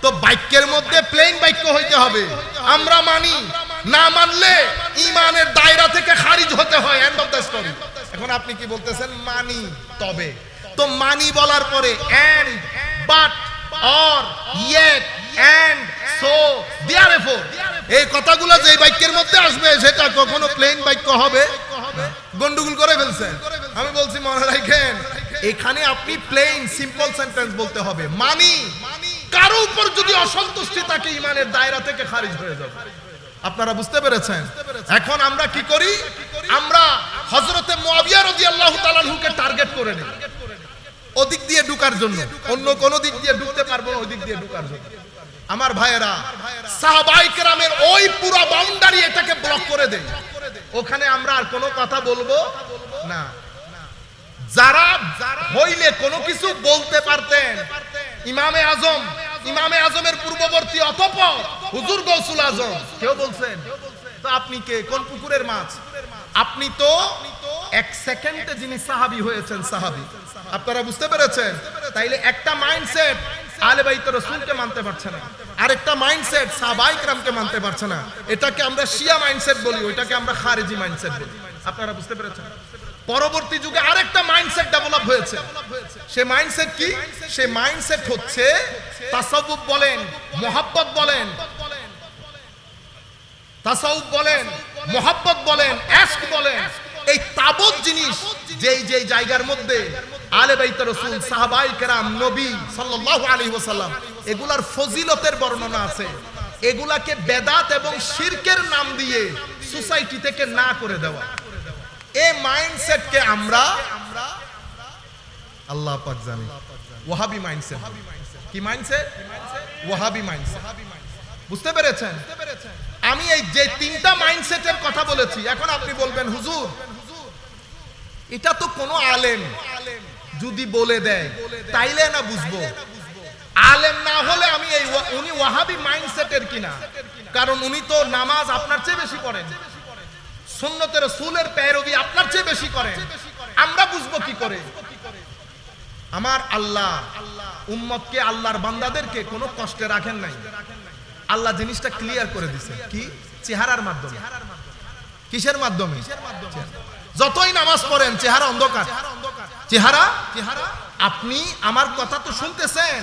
তো বাক্যের মধ্যে প্লেন বাক্য হইতে হবে। আমরা মানি, না মানলে ঈমানের দায়রা থেকে খারিজ হতে হয়, এন্ড অফ দ্য স্টোরি। এখন আপনি কি বলতেছেন? মানি, তবে। তো মানি বলার পরে and, but, or, yet, and, so, therefore, এই কথাগুলো যে বাক্যের মধ্যে আসবে সেটা কখনো প্লেন বাক্য হবে? গন্ডগোল করে ফেলছেন। আমি বলছি মনে রাখেন, এখানে আপনি প্লেন সিম্পল সেন্টেন্স বলতে হবে। মানি, কারো উপর যদি অসন্তুষ্টি থাকে ঈমানের দায়রা থেকে খারিজ হয়ে যাবে। আপনারা বুঝতে পেরেছেন? এখন আমরা কি করি? আমরা হযরতে মুআবিয়া রাদিয়াল্লাহু তাআলা আনহুকে টার্গেট করে নিই ওদিক দিয়ে ঢুকার জন্য, অন্য কোন দিক দিয়ে ঢুকতে পারবো না, ওই দিক দিয়ে ঢুকার জন্য। আমার ভাইয়েরা, সাহাবায়ে কেরামের ওই পুরো বাউন্ডারি এটাকে ব্লক করে দেয়। ওখানে আমরা আর কোনো কথা বলবো না। যারা হইলে কোনো কিছু বলতে পারতেন, ইমামে আজম, ইমামে আজমের পূর্ববর্তী অতঃপর হুজুর গৌসুল আজম, কেউ বলছেন তো আপনি কে? কোন পুকুরের মাছ? আপনি তো এক সেকেন্ডে যিনি সাহাবী হয়েছেন, সাহাবী। আপনারা বুঝতে পেরেছেন? তাইলে একটা মাইন্ডসেট আহলে বাইত রাসূলকে মানতে পারছে না, আরেকটা মাইন্ডসেট সাহাবায়ে কেরামকে মানতে পারছে না। এটাকে আমরা শিয়া মাইন্ডসেট বলি, ওইটাকে আমরা খারেজি মাইন্ডসেট বলি। আপনারা বুঝতে পেরেছেন? পরবর্তী যুগে আরেকটা মাইন্ডসেট ডেভেলপ হয়েছে। সে মাইন্ডসেট কি? সে মাইন্ডসেট হচ্ছে তাসাউফ বলেন, মুহাব্বত বলেন, তাসাউফ বলেন, মুহাব্বত বলেন, ইশক বলেন, এই তাবৎ জিনিস যেই জায়গার মধ্যে আলে বাইত রাসূল, সাহাবায়ে কেরাম, নবী সাল্লাল্লাহু আলাইহি ওয়াসাল্লাম এগুলার ফজিলতের বর্ণনা আছে, এগুলাকে বেদাত এবং শিরকের নাম দিয়ে সোসাইটি থেকে না করে দেওয়া, এই মাইন্ডসেটকে আমরা আল্লাহ পাক জানে ওয়াহাবি মাইন্ডসেট। কি মাইন্ডসেট? ওয়াহাবি মাইন্ডসেট। বুঝতে পেরেছেন? আমি এই যে তিনটা মাইন্ডসেটের কথা বলেছি, এখন আপনি বলবেন হুজুর এটা তো কোনো আলেম যদি বলে দেয় তাইলে না বুঝবো, আলেম না হলে আমি এই উনি ওয়াহাবি মাইন্ডসেটের কিনা, কারণ উনি তো নামাজ আপনার চেয়ে বেশি পড়েন, সুন্নতে রাসূলের পেরোগি আপনার চেয়ে বেশি করেন, আমরা বুঝবো কি করে? আমার আল্লাহ উম্মতকে, আল্লাহর বান্দাদেরকে কোনো কষ্টে রাখেন নাই। আল্লাহ জিনিসটা ক্লিয়ার করে দিয়েছে। কি? চেহারার মাধ্যমে। কিসের মাধ্যমে? যতই নামাজ পড়েন চেহারা অন্ধকার। চেহারা আপনি আমার কথা তো শুনতেছেন,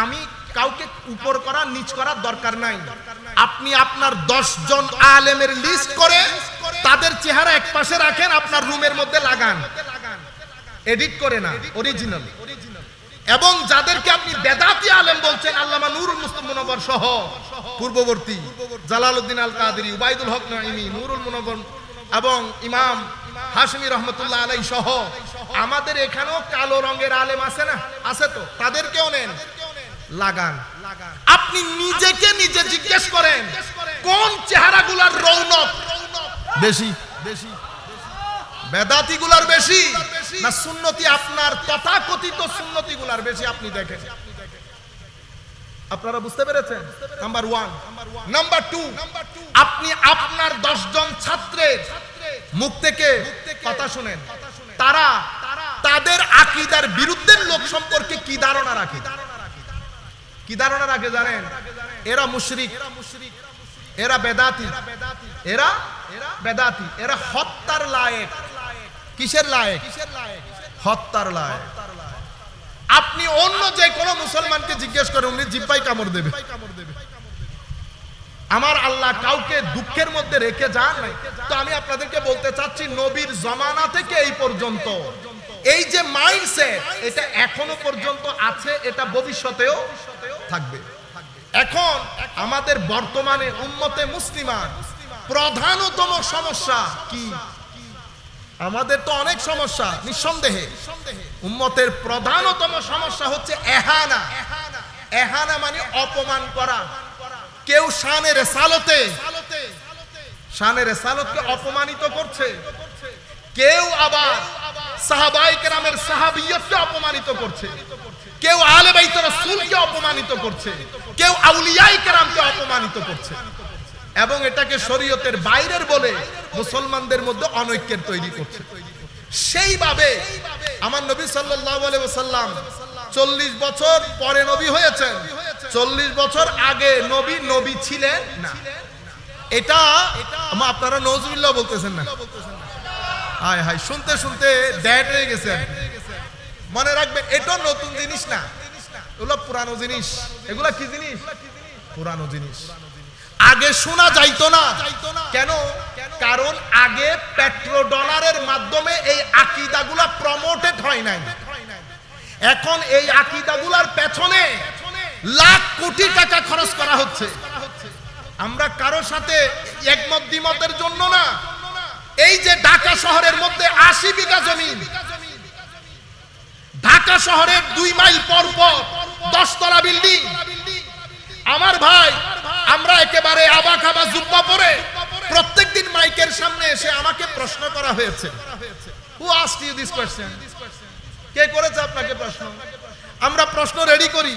আমি কাউকে উপর করা নিচ করার দরকার নাই। আপনি আপনার 10 জন আলেমের লিস্ট করে তাদের চেহারা এক পাশে রাখেন, আপনার রুমের মধ্যে লাগান, এডিট করে না, অরিজিনাল। এবং যাদেরকে আপনি বেদাতি আলেম বলছেন, আল্লামা নুরুল মুস্তাফা মুনব্বর সহ পূর্ববর্তী জালালউদ্দিন আল কাদেরী, উবাইদুল হক নাঈমি, নুরুল মুনব্বর এবং ইমাম হাশমি রহমতুল্লাহ আলাইহি সহ আমাদের এখানেও কালো রঙের আলেম আছে না? আছে তো, তাদেরকেও নেন, লাগান। আপনি নিজেকে নিজে জিজ্ঞেস করেন কোন চেহারাগুলোর রৌনক বেশি? বেদাতি গুলার বেশি না সুন্নতি, আপনার তথাকথিত সুন্নতি গুলার বেশি? আপনি দেখেন। আপনারা বুঝতে পেরেছেন? নাম্বার 1। নাম্বার 2, আপনি আপনার 10 জন ছাত্রের মুখ থেকে কথা শুনেন, তারা তাদের আকীদার বিরুদ্ধের লোক সম্পর্কে কি ধারণা রাখে? কি ধারণা রাখে জানেন? এরা মুশরিক, এরা বেদাতি, এরা বেদাতি, এরা হত্যার লায়েক। কিসের লায়েক? হত্যার লায়েক। আপনি অন্য যে কোনো মুসলমানকে জিজ্ঞেস করেন, উনি জিহ্বায় কামড় দেবে। আমার আল্লাহ কাউকে দুঃখের মধ্যে রেখে যান নাই। তো আমি আপনাদেরকে বলতে চাচ্ছি, নবীর জমানা থেকে এই পর্যন্ত এই যে মাইন্ডসেট, এটা এখনো পর্যন্ত আছে, এটা ভবিষ্যতেও থাকবে। এখন আমাদের বর্তমানে উম্মতে মুসলিমান প্রধানতম সমস্যা কি? আমাদের তো অনেক সমস্যা, নিঃসন্দেহে উম্মতের প্রধানতম সমস্যা হচ্ছে এহানা। এহানা মানে অপমান করা। কেউ শানে রেসালতকে অপমানিত করছে, কেউ আবার সাহাবায়ে কেরামের সাহাবিয়তকে অপমানিত করছে, কেউ আলে বাইত রাসূলকে অপমানিত করছে, কেউ আউলিয়ায়ে কেরামকে অপমানিত করছে, এবং এটাকে শরীয়তের বাইরের বলে মুসলমানদের মধ্যে অনৈক্যের তৈরি করছে। সেইভাবে আমার নবী সাল্লাল্লাহু আলাইহি ওয়াসাল্লাম 40 বছর পরে নবী হয়েছেন, 40 বছর আগে নবী ছিলেন না। এটা আপনারা নওজুবিল্লাহ বলতেছেন না? হায় হায়, শুনতে শুনতে ড্যাট হয়ে গেছে। মনে রাখবেন, এটা নতুন জিনিস না, এগুলো পুরানো জিনিস। এগুলা কি জিনিস? পুরানো জিনিস। আগে শোনা যাইতো না। কেন? কারণ আগে পেট্রো ডলারের মাধ্যমে এই আকীদাগুলা প্রমোটেড হয় নাই। এখন এই আকীদাগুলার পেছনে লাখ কোটি টাকা খরচ করা হচ্ছে। আমরা কারো সাথে একমত দ্বিমতের জন্য না। এই যে ঢাকা শহরের মধ্যে 80 বিঘা জমি, ঢাকা শহরের 2 মাইল পর পর 10 তলা বিল্ডিং। আমার ভাই, আমরা একেবারে আবা খাবা জুব্বা পরে প্রত্যেকদিন মাইকের সামনে এসে আমাকে প্রশ্ন করা হয়েছে, হু আস্কড ইউ দিস কোয়েশ্চেন? কে করেছে আপনাকে প্রশ্ন? আমরা প্রশ্ন রেডি করি,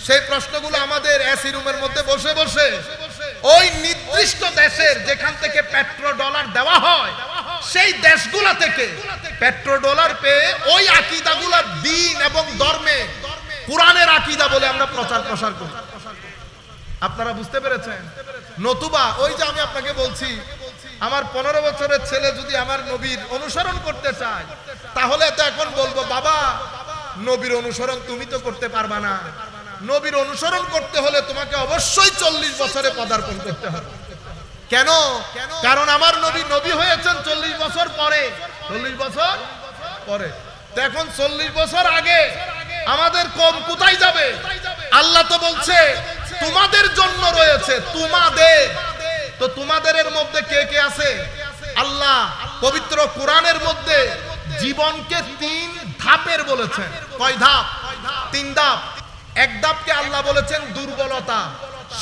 সেই প্রশ্নগুলো আমাদের এসি রুমের মধ্যে বসে বসে ওই নির্দিষ্ট দেশের যেখান থেকে পেট্রো ডলার দেওয়া হয়, সেই দেশগুলা থেকে পেট্রো ডলার পেয়ে ওই আকীদাগুলা দ্বীন এবং ধর্মে কোরআনের আকীদা বলে আমরা প্রচার প্রসার করি। আপনারা বুঝতে পেরেছেন? নতুবা ওই যে আমি আপনাকে বলছি, আমার 15 বছরের ছেলে যদি আমার নবীর অনুসরণ করতে চায়, তাহলে তো এখন বলবো বাবা নবীর অনুসরণ তুমি তো করতে পারবা না, নবীর অনুসরণ করতে হলে তোমাকে অবশ্যই 40 বছরে পদার্পণ করতে হবে। কেন? কারণ আমার নবী হয়েছেন 40 বছর পরে। 40 বছর পরে, তো এখন 40 বছর আগে আমাদের কম কোথায় যাবে? আল্লাহ তো বলছে তোমাদের জন্য রয়েছে, তোমাদের। তো তোমাদের এর মধ্যে কে কে আছে? আল্লাহ পবিত্র কোরআনের মধ্যে জীবনকে 3 ধাপের বলেছেন। কয় ধাপ? 3 ধাপ। এক ধাপকে আল্লাহ বলেছেন দুর্বলতা,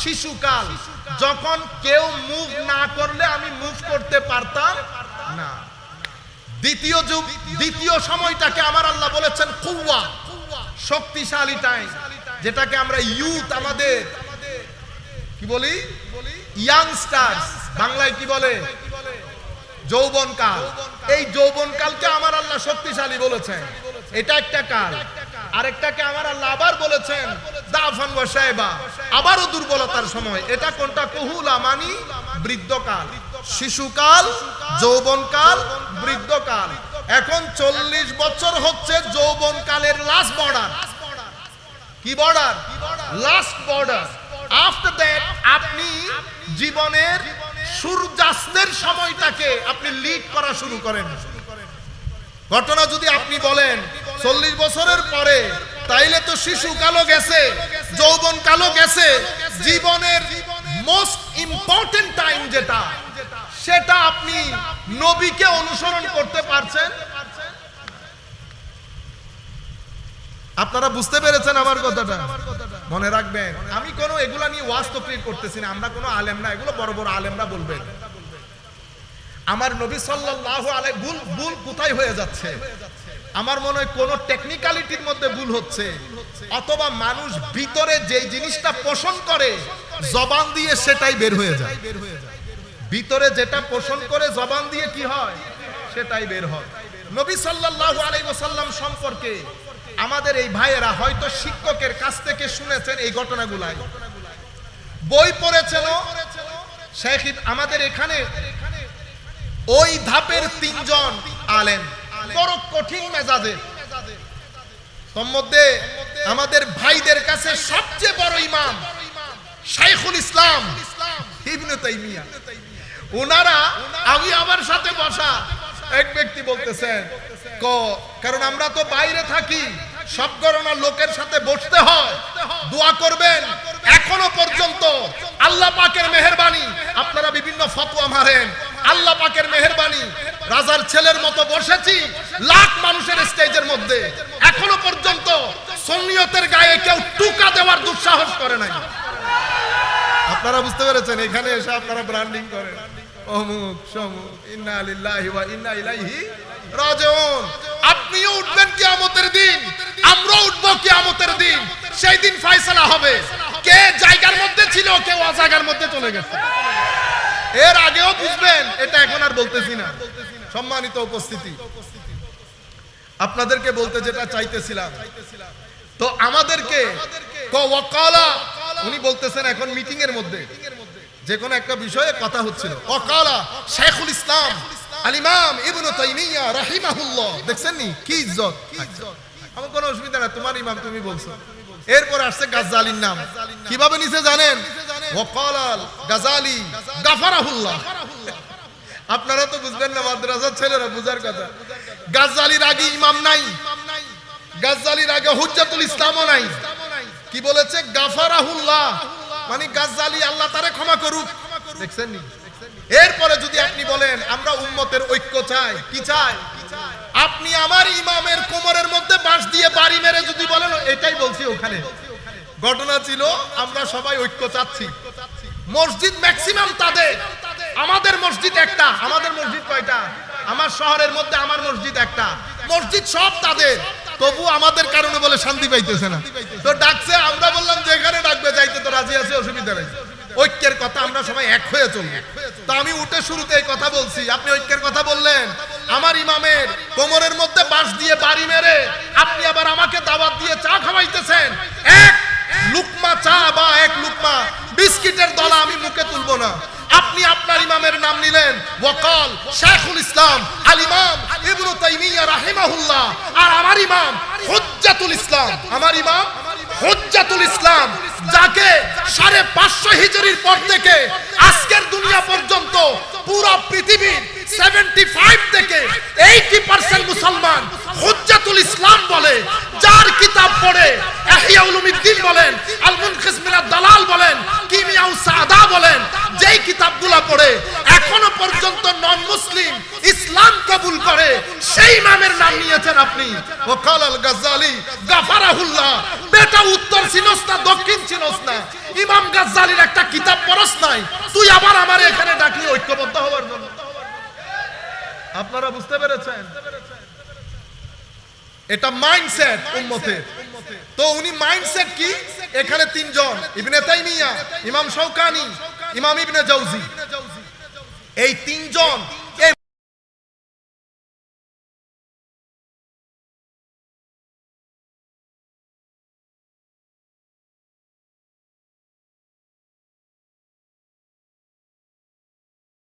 শিশুকাল, যখন কেউ মুভ না করলে আমি মুভ করতে পারতাম না। দ্বিতীয় সময়টাকে আমার আল্লাহ বলেছেন কুওয়া, শক্তিশালী টাইম, যেটাকে আমরা ইয়ুথ, আমাদের কি বলি, ইয়াংস্টার্স, বাংলায় কি বলে, যৌবনকাল। এই যৌবনকালকে আমার আল্লাহ শক্তিশালী বলেছেন, এটা একটা কাল। আরেকটাকে আমার আল্লাহ আবার বলেছেন দাফান ওয়া শায়বা, আবারও দুর্বলতার সময়। এটা কোনটা? কুহুলা, মানে বৃদ্ধকাল। শিশুকাল, যৌবনকাল, বৃদ্ধকাল। এখন 40 বছর হচ্ছে যৌবনকালের লাস্ট বর্ডার। কি border? Last border. After that আপনি জীবনের সূর্যাস্তের সময়টাকে আপনি লিড করা শুরু করেন। ঘটনা যদি আপনি বলেন 40 বছরের পরে, তাইলে তো শিশুকালও গেছে, যৌবনকালও গেছে, জীবনের মোস্ট ইম্পর্টেন্ট টাইম যেটা, সেটা আপনি নবীকে অনুসরণ করতে পারছেন? আপনারা বুঝতে পেরেছেন আমার কথাটা? মনে রাখবেন, আমি কোনো এগুলা নিয়ে ওয়াজ তকরীর করতেছি না, আমরা কোনো আলেম না, এগুলো বড় বড় আলেমরা বলবেন। আমার নবী সাল্লাল্লাহু আলাইহি ভুল কোথায় হয়ে যাচ্ছে? আমার মনে হয় কোন টেকনিক্যালিটির মধ্যে ভুল হচ্ছে, অথবা মানুষ ভিতরে যে জিনিসটা পোষণ করে জবান দিয়ে সেটাই বের হয়ে যায়। ভিতরে যেটা পোষণ করে জবান দিয়ে কি হয়? সেটাই বের হয়। নবী সাল্লাল্লাহু আলাইহি ওয়াসাল্লাম সম্পর্কে আমাদের এই ভাইয়েরা হয়তো শিক্ষকের কাছ থেকে শুনেছেন এই ঘটনাগুলাই, বই পড়েছেন। শেখ আমাদের এখানে ওই ধাপের 3 জন আলেম, বড় কঠিন মেজাজে। তোর মধ্যে আমাদের ভাইদের কাছে সবচেয়ে বড় ইমাম শাইখুল ইসলাম ইবনে তাইমিয়া। ওনারা, আমি আমার সাথে বসা এক ব্যক্তি বলতেছেন, কারণ আমরা তো বাইরে থাকি, সব ধরনের লোকের সাথে বসতে হয়, দোয়া করবেন। এখনো পর্যন্ত আল্লাহ পাকের মেহেরবানি, আপনারা বিভিন্ন ফতোয়া মারেন, আল্লাহ পাকের মেহেরবানি, রাজার ছেলের মতো বসেছি লাখ মানুষের স্টেজের মধ্যে, এখনো পর্যন্ত সুন্নিয়তের গায়ে কেউ টুকা দেওয়ার দুঃসাহস করে নাই। আপনারা বুঝতে পেরেছেন? এখানে এসে আপনারা ব্র্যান্ডিং করেন, অমুক সমুক, ইন্না লিল্লাহি ওয়া ইন্না ইলাইহি রাজিউন। আপনিও উঠবেন কিয়ামতের দিন, আমরাও উঠবো কিয়ামতের দিন। সেই দিন ফয়সালা হবে, কে জায়গার মধ্যে ছিল, কে অজায়গার মধ্যে চলে গেছে। এর আগেও বুঝবেন, এটা এখন আর বলতেছি না। সম্মানিত উপস্থিতি, আপনাদেরকে বলতে যেটা চাইতেছিলাম, তো আমাদেরকে ওয়াকালা, উনি বলতেছেন এখন মিটিং এর মধ্যে যে কোনো একটা বিষয়ে কথা হচ্ছিল, ওয়াকালা শাইখুল ইসলাম আল ইমাম ইবনে তাইমিয়া রাহিমাহুল্লাহ। দেখছেন নি কি ইজ্জত? আমার কোনো অসুবিধা না, তোমার ইমাম তুমি বলছো। এরপর আসছে গাজ্জালির নাম, কিভাবে নিছে জানেন? ওয়াকালা গাজ্জালি গাফারাহুল্লাহ। আপনারা তো বুঝবেন না, মাদ্রাসার ছেলেরা বুঝার কথা। গাজ্জালির আগে ইমাম নাই, গাজ্জালির আগে হুজ্জাতুল ইসলামও নাই। কি বলেছে? গাফারাহুল্লাহ, মানে গাজ্জালি আল্লাহ তারে ক্ষমা করুক। দেখছেন নি? এরপরে যদি আপনি বলেন আমরা উম্মতের ঐক্য চাই, কি চাই? আপনি আমার ইমামের কোমরের মধ্যে বাঁশ দিয়ে বাড়ি মেরে যদি বলেন, এটাই বলছি। ওখানে ঘটনা ছিল আমরা সবাই ঐক্য চাচ্ছি। মসজিদ ম্যাক্সিমাম তাদের, আমাদের মসজিদ একটা। আমাদের মসজিদ কয়টা? আমার শহরের মধ্যে আমার মসজিদ একটা। মসজিদ সব তাদের, তবু আমাদের কারণে বলে শান্তি পাইতেছে না। তো ডাকছে, আমরা বললাম যেখানে ডাকবে যাইতে তো রাজি আছে, অসুবিধা নেই। ঐক্যের কথা, আমরা সবাই এক হয়ে চলবো। তো আমি উঠে শুরুতে এই কথা বলছি, আপনি ঐক্যের কথা বললেন। আমার ইমামের কোমরের মধ্যে বাঁশ দিয়ে বাড়ি মেরে আপনি আবার আমাকে দাওয়াত দিয়ে চা খাওয়াইতেছেন। এক লুকমা চা বা এক লুকমা বিস্কিটের দলা আমি মুখে তুলবো না। আপনি আপনার ইমামের নাম নিলেন ওয়াকাল শাইখুল ইসলাম আল ইমাম ইবনে তাইমিয়া রাহিমাহুল্লাহ, আর আমার ইমাম হুজ্জাতুল ইসলাম, আমার ইমাম হুজ্জাতুল ইসলাম, যাকে 550 হিজরির পর থেকে আজকের দুনিয়া পর্যন্ত পুরো পৃথিবীর 75 থেকে 80% মুসলমান হুজ্জাতুল ইসলাম বলে, যার কিতাব পড়ে ইহয়া উলুমিদ্দিন বলেন, আল মুনকিস মিনাদ দালাল বলেন, কিমিয়া ও সাদা বলেন, যেই কিতাবগুলো পড়ে এখনো পর্যন্ত নন মুসলিম ইসলাম কবুল করে, সেই ইমামের নাম নিয়েছেন আপনি। ওয়াকাল আল গাজ্জালি গাফারাহুল্লাহ, বেটা উত্তর চিনস না দক্ষিণ চিনস না, ইমাম গাজ্জালির একটা কিতাব পড়স নাই, তুই আবার আমার এখানে ডাকলি ঐক্যবদ্ধ হওয়ার জন্য। আপনারা বুঝতে পেরেছেন? এটা মাইন্ডসেট উম্মতের। তো উনি মাইন্ডসেট কি? এখানে তিনজন, ইবনে তাইমিয়া, ইমাম শাওকানি, ইমাম ইবনে জাওজি, এই তিনজন